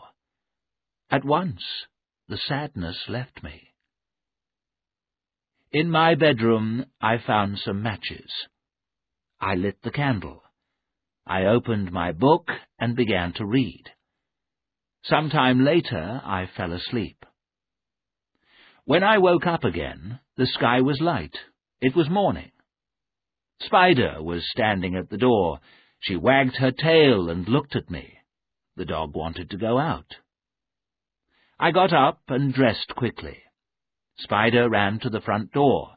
At once, the sadness left me. In my bedroom, I found some matches. I lit the candle. I opened my book and began to read. Some time later, I fell asleep. When I woke up again, the sky was light. It was morning. Spider was standing at the door. She wagged her tail and looked at me. The dog wanted to go out. I got up and dressed quickly. Spider ran to the front door.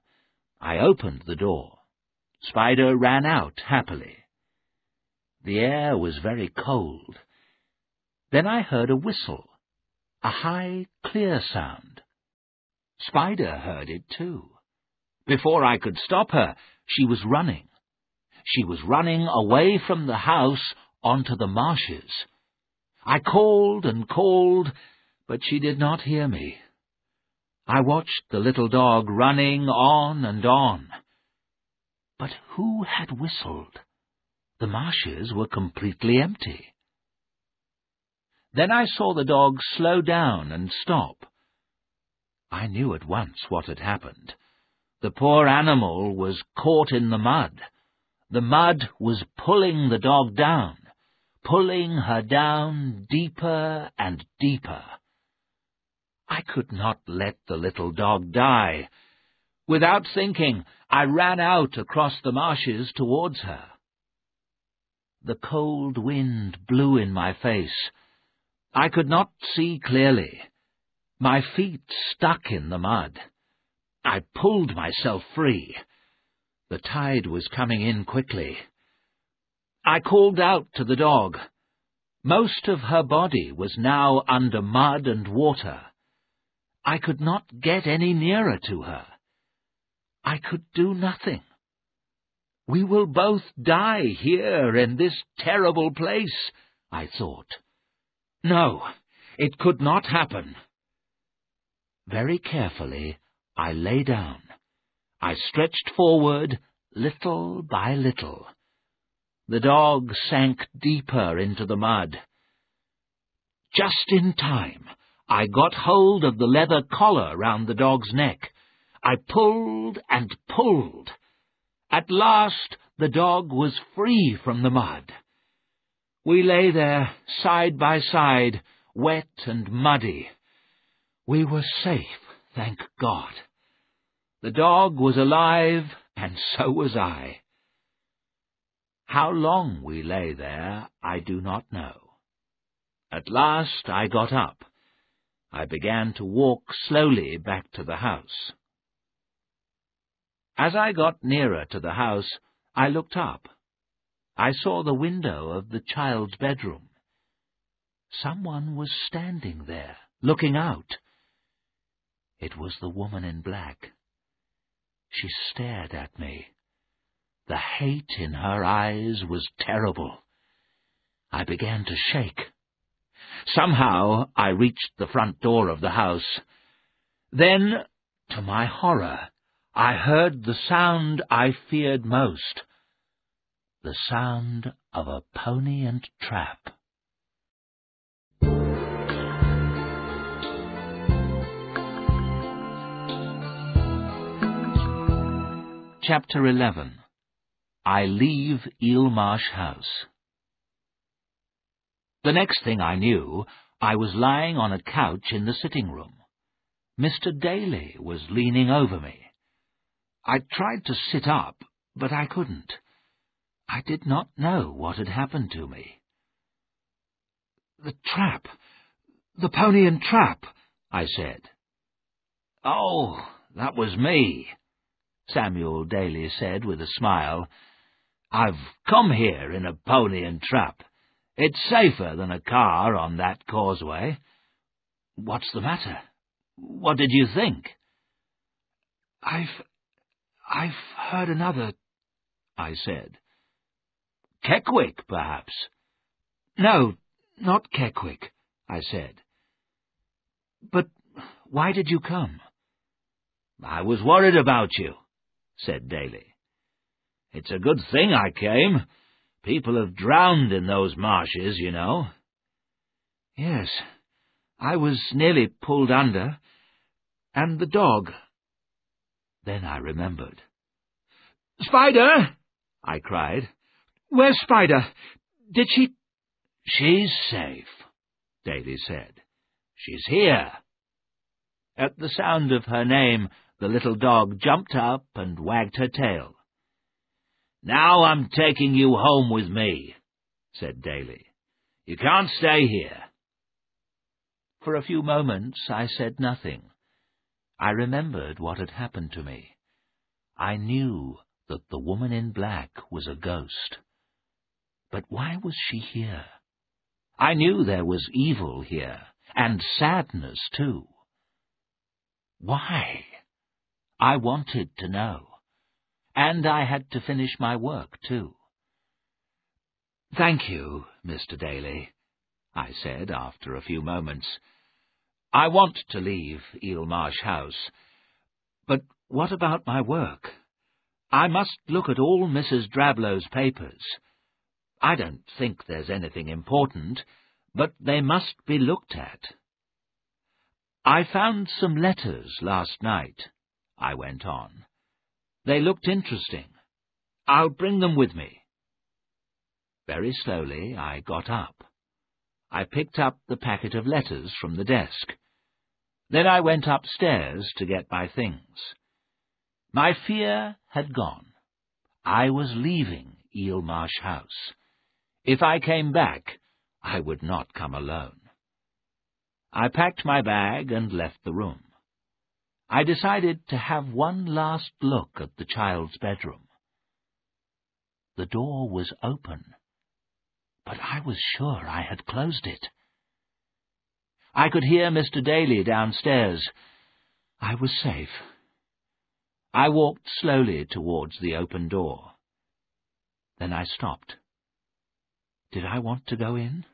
I opened the door. Spider ran out happily. The air was very cold. Then I heard a whistle, a high, clear sound. Spider heard it too. Before I could stop her, she was running. She was running away from the house onto the marshes. I called and called, but she did not hear me. I watched the little dog running on and on. But who had whistled? The marshes were completely empty. Then I saw the dog slow down and stop. I knew at once what had happened. The poor animal was caught in the mud. The mud was pulling the dog down, pulling her down deeper and deeper. I could not let the little dog die. Without thinking, I ran out across the marshes towards her. The cold wind blew in my face. I could not see clearly. My feet stuck in the mud. I pulled myself free. The tide was coming in quickly. I called out to the dog. Most of her body was now under mud and water. I could not get any nearer to her. I could do nothing. We will both die here in this terrible place, I thought. No, it could not happen. Very carefully, I lay down. I stretched forward, little by little. The dog sank deeper into the mud. Just in time, I got hold of the leather collar round the dog's neck. I pulled and pulled. At last the dog was free from the mud. We lay there, side by side, wet and muddy. We were safe, thank God. The dog was alive, and so was I. How long we lay there, I do not know. At last I got up. I began to walk slowly back to the house. As I got nearer to the house, I looked up. I saw the window of the child's bedroom. Someone was standing there, looking out. It was the woman in black. She stared at me. The hate in her eyes was terrible. I began to shake. Somehow I reached the front door of the house. Then, to my horror, I heard the sound I feared most, the sound of a pony and trap. Chapter 11. I leave Eelmarsh House. The next thing I knew, I was lying on a couch in the sitting room. Mr. Daly was leaning over me. I tried to sit up, but I couldn't. I did not know what had happened to me. "The trap! The pony and trap!" I said. "Oh, that was me," Samuel Daly said with a smile. "I've come here in a pony and trap. It's safer than a car on that causeway. What's the matter? What did you think?" I've heard another," I said. "Keckwick, perhaps?" "No, not Keckwick," I said. "But why did you come?" "I was worried about you," said Daly. "It's a good thing I came. People have drowned in those marshes, you know." "Yes, I was nearly pulled under. And the dog." Then I remembered. "Spider!" I cried. "Where's Spider? Did she—" "She's safe," Daly said. "She's here." At the sound of her name, the little dog jumped up and wagged her tail. "Now I'm taking you home with me," said Daly. "You can't stay here." For a few moments I said nothing. I remembered what had happened to me. I knew that the woman in black was a ghost. But why was she here? I knew there was evil here, and sadness too. Why? I wanted to know. And I had to finish my work too. "Thank you, Mr. Daly," I said after a few moments. "I want to leave Eelmarsh House. But what about my work? I must look at all Mrs. Drabblow's papers. I don't think there's anything important, but they must be looked at." "I found some letters last night," I went on. "They looked interesting. I'll bring them with me." Very slowly I got up. I picked up the packet of letters from the desk. Then I went upstairs to get my things. My fear had gone. I was leaving Eelmarsh House. If I came back, I would not come alone. I packed my bag and left the room. I decided to have one last look at the child's bedroom. The door was open, but I was sure I had closed it. I could hear Mr. Daly downstairs. I was safe. I walked slowly towards the open door. Then I stopped. Did I want to go in?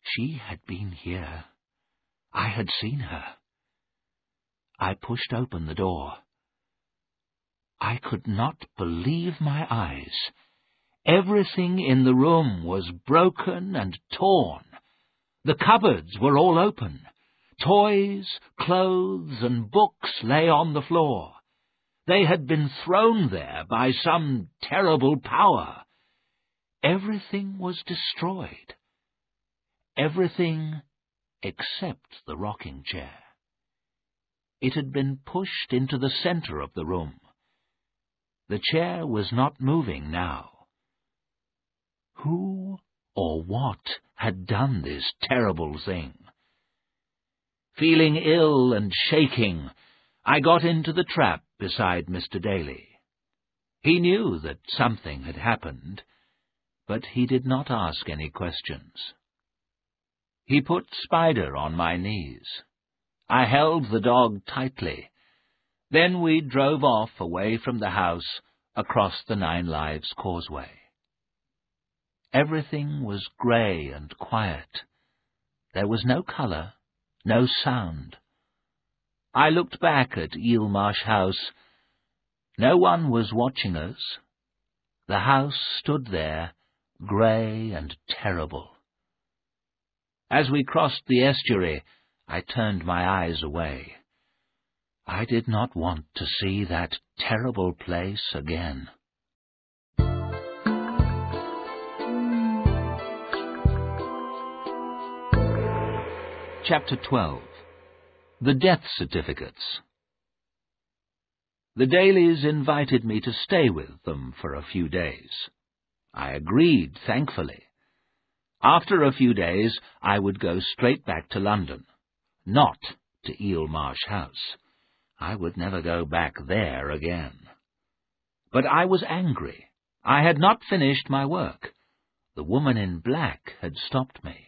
She had been here. I had seen her. I pushed open the door. I could not believe my eyes. Everything in the room was broken and torn. The cupboards were all open. Toys, clothes, and books lay on the floor. They had been thrown there by some terrible power. Everything was destroyed. Everything except the rocking chair. It had been pushed into the center of the room. The chair was not moving now. Who or what had done this terrible thing? Feeling ill and shaking, I got into the trap beside Mr. Daly. He knew that something had happened, but he did not ask any questions. He put Spider on my knees. I held the dog tightly. Then we drove off away from the house across the Nine Lives Causeway. Everything was grey and quiet. There was no colour, no sound. I looked back at Eelmarsh House. No one was watching us. The house stood there, grey and terrible. As we crossed the estuary, I turned my eyes away. I did not want to see that terrible place again. Chapter 12. The Death Certificates. The Dalys invited me to stay with them for a few days. I agreed, thankfully. After a few days, I would go straight back to London, not to Eelmarsh House. I would never go back there again. But I was angry. I had not finished my work. The woman in black had stopped me.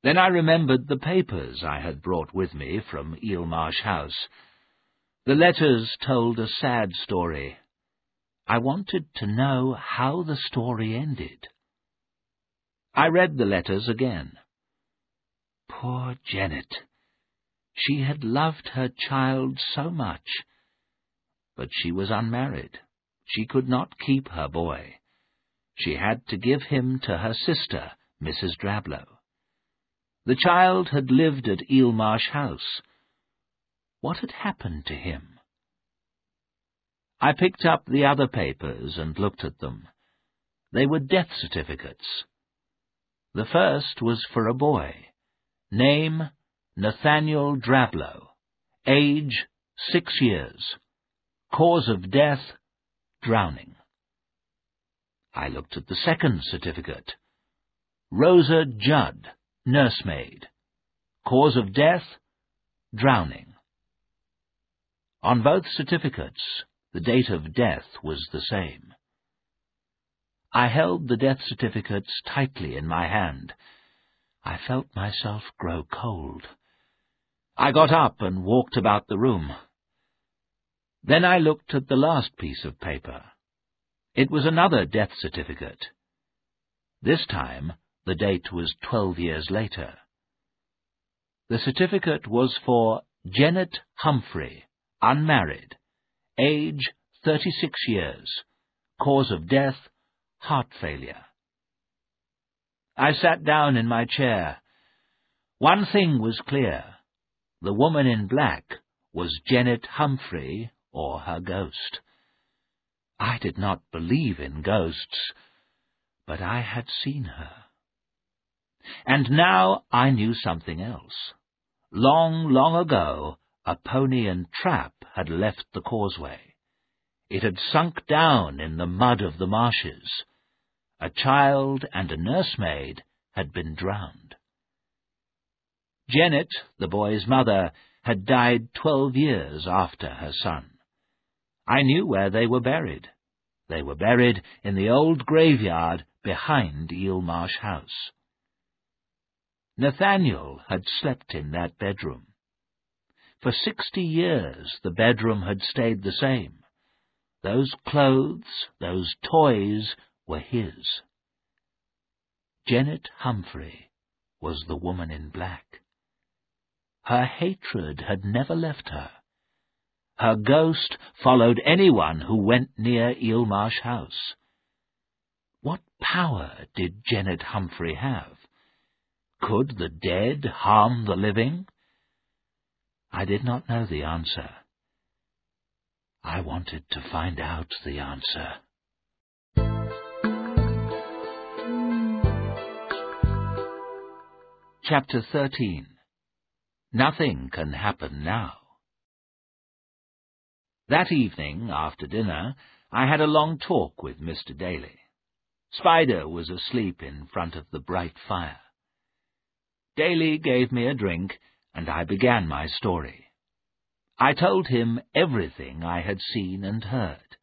Then I remembered the papers I had brought with me from Eelmarsh House. The letters told a sad story. I wanted to know how the story ended. I read the letters again. Poor Janet. She had loved her child so much, but she was unmarried. She could not keep her boy. She had to give him to her sister, Mrs. Drablow. The child had lived at Eelmarsh House. What had happened to him? I picked up the other papers and looked at them. They were death certificates. The first was for a boy. Name, Nathaniel Drablow. Age, 6 years. Cause of death, drowning. I looked at the second certificate. Rosa Judd, nursemaid. Cause of death, drowning. On both certificates, the date of death was the same. I held the death certificates tightly in my hand. I felt myself grow cold. I got up and walked about the room. Then I looked at the last piece of paper. It was another death certificate. This time, the date was 12 years later. The certificate was for Janet Humphrey, unmarried, age 36 years, cause of death, heart failure. I sat down in my chair. One thing was clear. The woman in black was Janet Humphrey or her ghost. I did not believe in ghosts, but I had seen her. And now I knew something else. Long, long ago, a pony and trap had left the causeway. It had sunk down in the mud of the marshes. A child and a nursemaid had been drowned. Janet, the boy's mother, had died 12 years after her son. I knew where they were buried. They were buried in the old graveyard behind Eelmarsh House. Nathaniel had slept in that bedroom. For 60 years the bedroom had stayed the same. Those clothes, those toys were his. Janet Humphrey was the woman in black. Her hatred had never left her. Her ghost followed anyone who went near Eelmarsh House. What power did Janet Humphrey have? Could the dead harm the living? I did not know the answer. I wanted to find out the answer. Chapter 13. Nothing can happen now. That evening, after dinner, I had a long talk with Mr. Daly. Spider was asleep in front of the bright fire. Daly gave me a drink, and I began my story. I told him everything I had seen and heard.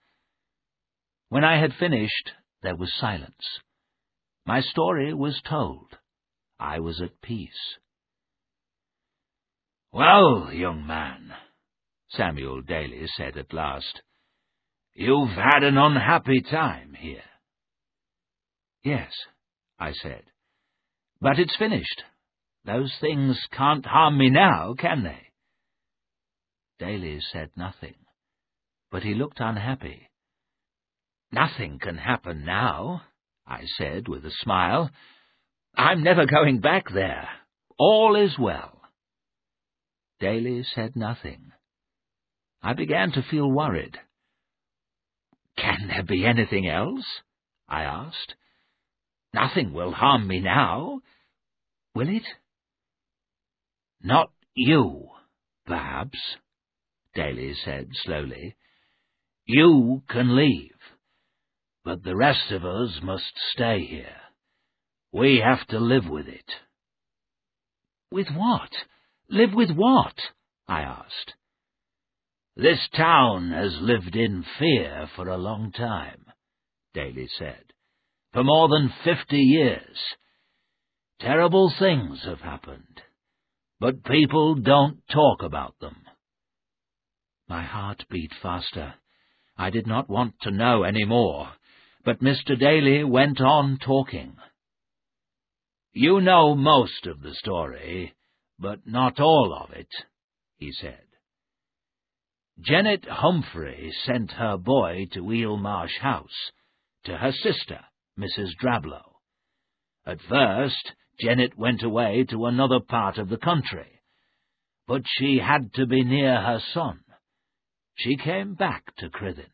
When I had finished, there was silence. My story was told. I was at peace. "Well, young man," Samuel Daly said at last, "you've had an unhappy time here." "Yes," I said, "but it's finished. Those things can't harm me now, can they?" Daly said nothing, but he looked unhappy. "Nothing can happen now," I said with a smile. "I'm never going back there. All is well." Daly said nothing. I began to feel worried. "Can there be anything else?" I asked. "Nothing will harm me now, will it?" "Not you, perhaps," Daly said slowly. "You can leave, but the rest of us must stay here. We have to live with it." "With what? Live with what?" I asked. "This town has lived in fear for a long time," Daly said. "For more than 50 years. Terrible things have happened, but people don't talk about them." My heart beat faster. I did not want to know any more, but Mr. Daly went on talking. "You know most of the story, but not all of it," he said. "Janet Humphrey sent her boy to Eelmarsh House, to her sister, Mrs. Drablow. At first, Janet went away to another part of the country, but she had to be near her son. She came back to Crithyn.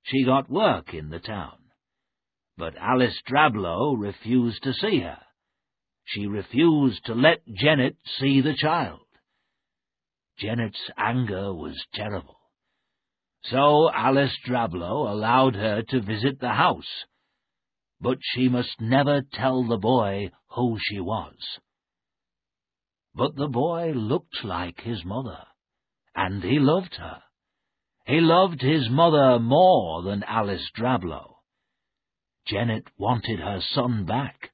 She got work in the town, but Alice Drablow refused to see her. She refused to let Janet see the child. Janet's anger was terrible. So Alice Drablow allowed her to visit the house, but she must never tell the boy who she was. But the boy looked like his mother, and he loved her. He loved his mother more than Alice Drablow. Janet wanted her son back.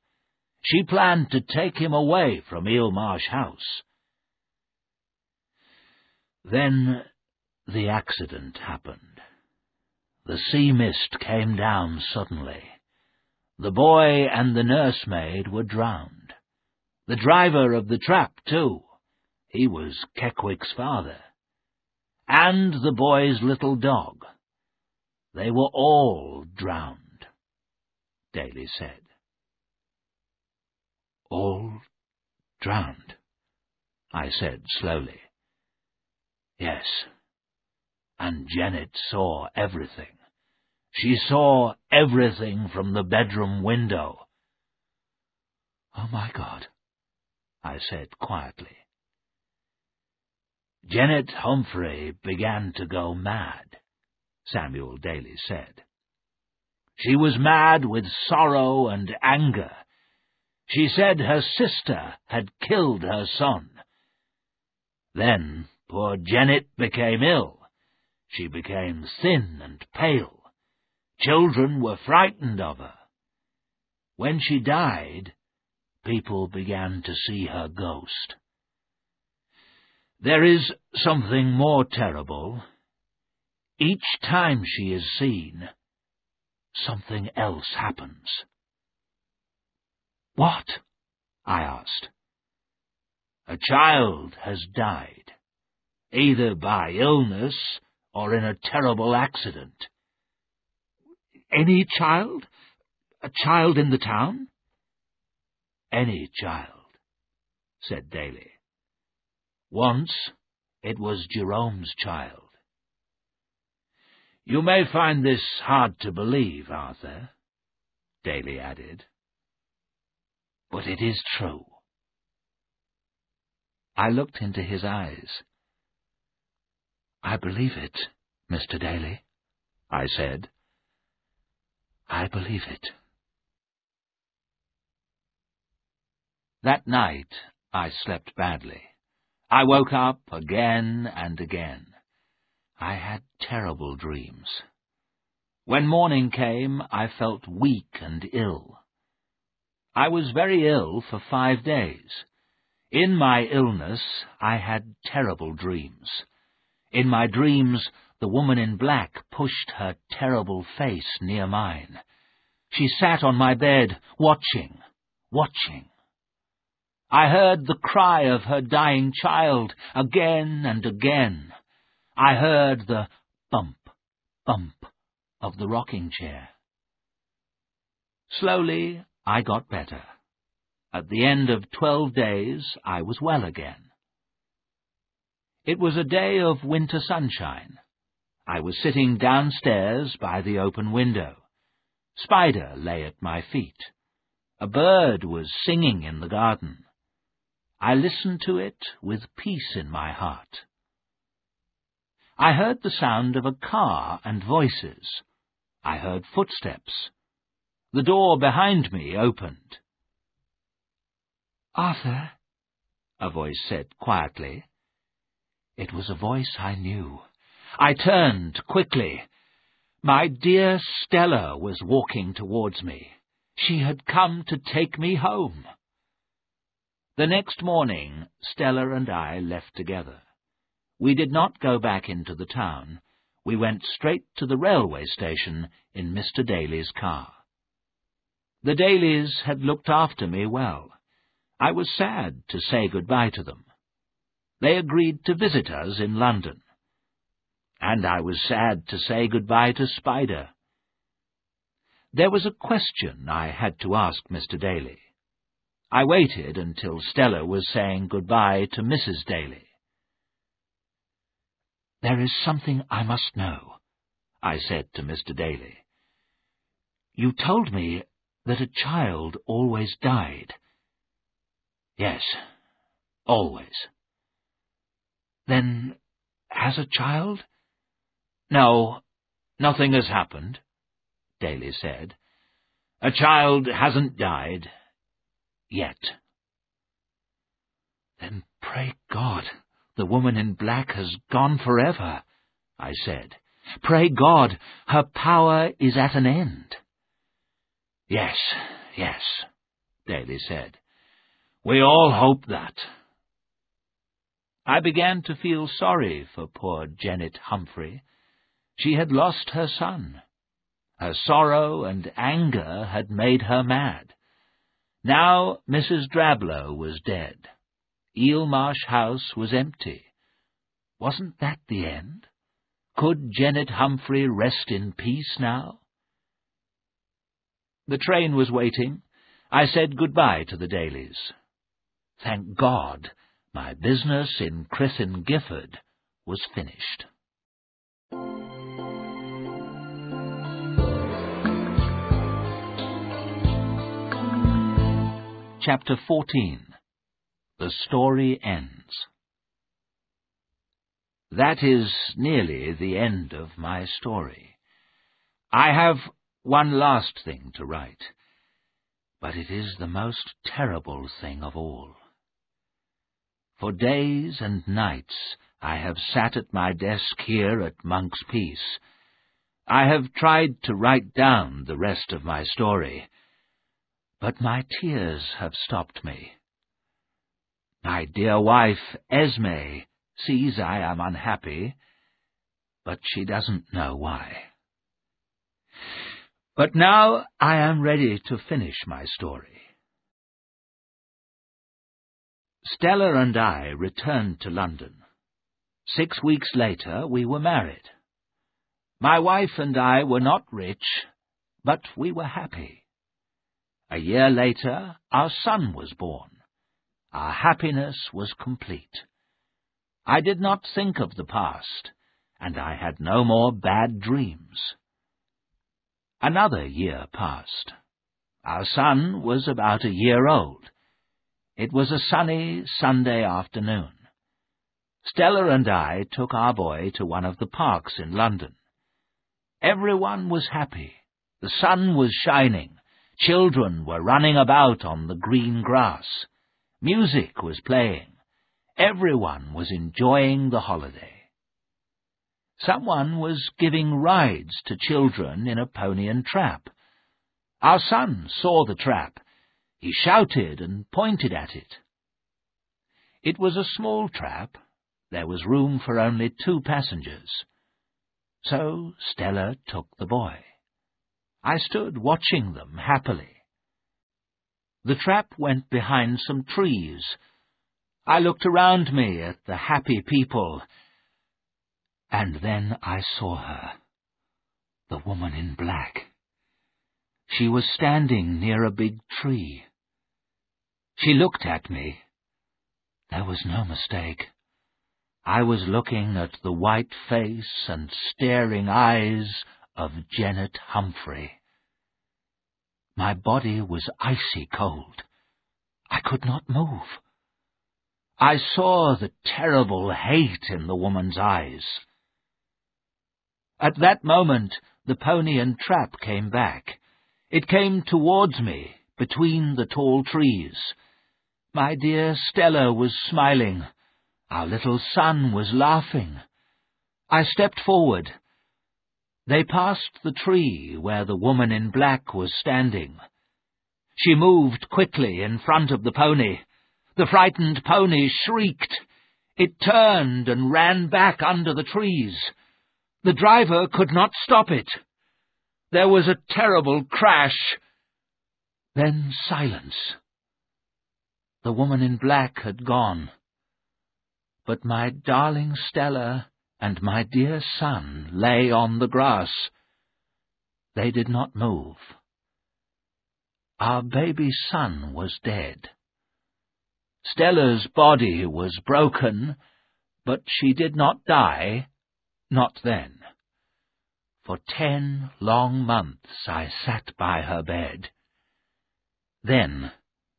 She planned to take him away from Eelmarsh House. Then the accident happened. The sea mist came down suddenly. The boy and the nursemaid were drowned. The driver of the trap, too. He was Keckwick's father. And the boy's little dog. They were all drowned, Daly said. "All drowned," I said slowly. "Yes, and Janet saw everything. She saw everything from the bedroom window." "Oh, my God," I said quietly. "Janet Humphrey began to go mad," Samuel Daly said. "She was mad with sorrow and anger. She said her sister had killed her son. Then poor Janet became ill. She became thin and pale. Children were frightened of her. When she died, people began to see her ghost. There is something more terrible. Each time she is seen, something else happens." "What?" I asked. "A child has died, either by illness or in a terrible accident." "Any child? A child in the town?" "Any child," said Daly. "Once it was Jerome's child. "You may find this hard to believe, Arthur," Daly added, "but it is true." I looked into his eyes. "I believe it, Mr. Daly," I said. "I believe it." That night I slept badly. I woke up again and again. I had terrible dreams. When morning came, I felt weak and ill. I was very ill for 5 days. In my illness, I had terrible dreams. In my dreams, the woman in black pushed her terrible face near mine. She sat on my bed, watching. I heard the cry of her dying child again and again. I heard the bump of the rocking chair. Slowly, I got better. At the end of 12 days, I was well again. It was a day of winter sunshine. I was sitting downstairs by the open window. Spider lay at my feet. A bird was singing in the garden. I listened to it with peace in my heart. I heard the sound of a car and voices. I heard footsteps. The door behind me opened. "Arthur," a voice said quietly. It was a voice I knew. I turned quickly. My dear Stella was walking towards me. She had come to take me home. The next morning, Stella and I left together. We did not go back into the town. We went straight to the railway station in Mr. Daly's car. The Dalys had looked after me well. I was sad to say goodbye to them. They agreed to visit us in London. And I was sad to say goodbye to Spider. There was a question I had to ask Mr. Daly. I waited until Stella was saying goodbye to Mrs. Daly. "There is something I must know," I said to Mr. Daly. "You told me that a child always died." "Yes, always." "Then has a child?" "No, nothing has happened," Daly said. "A child hasn't died. Yet." "Then pray God the woman in black has gone forever," I said. "Pray God her power is at an end." Yes, Daly said. "We all hope that." I began to feel sorry for poor Janet Humphrey. She had lost her son. Her sorrow and anger had made her mad. Now Mrs. Drablow was dead. Eelmarsh House was empty. Wasn't that the end? Could Janet Humphrey rest in peace now? The train was waiting. I said goodbye to the Dalys. Thank God, my business in Crithin Gifford was finished. Chapter 14. The Story Ends. That is nearly the end of my story. I have one last thing to write, but it is the most terrible thing of all. For days and nights I have sat at my desk here at Monk's Peace. I have tried to write down the rest of my story, but my tears have stopped me. My dear wife, Esme, sees I am unhappy, but she doesn't know why. But now I am ready to finish my story. Stella and I returned to London. 6 weeks later we were married. My wife and I were not rich, but we were happy. A year later, our son was born. Our happiness was complete. I did not think of the past. and I had no more bad dreams. Another year passed. Our son was about a year old. It was a sunny Sunday afternoon. Stella and I took our boy to one of the parks in London. Everyone was happy. The sun was shining. Children were running about on the green grass. Music was playing. Everyone was enjoying the holiday. Someone was giving rides to children in a pony and trap. Our son saw the trap. He shouted and pointed at it. It was a small trap. There was room for only 2 passengers. So Stella took the boy. I stood watching them happily. The trap went behind some trees. I looked around me at the happy people, and then I saw her, the woman in black. She was standing near a big tree. She looked at me. There was no mistake. I was looking at the white face and staring eyes of Janet Humphrey. My body was icy cold. I could not move. I saw the terrible hate in the woman's eyes. At that moment, the pony and trap came back. It came towards me, between the tall trees. My dear Stella was smiling. Our little son was laughing. I stepped forward. They passed the tree where the woman in black was standing. She moved quickly in front of the pony. The frightened pony shrieked. It turned and ran back under the trees. The driver could not stop it. There was a terrible crash. Then silence. The woman in black had gone. But my darling Stella and my dear son lay on the grass. They did not move. Our baby son was dead. Stella's body was broken, but she did not die, not then. For 10 long months I sat by her bed. Then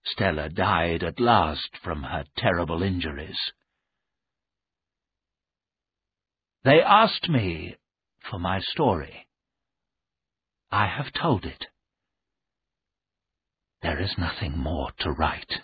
Stella died at last from her terrible injuries. They asked me for my story. I have told it. There is nothing more to write.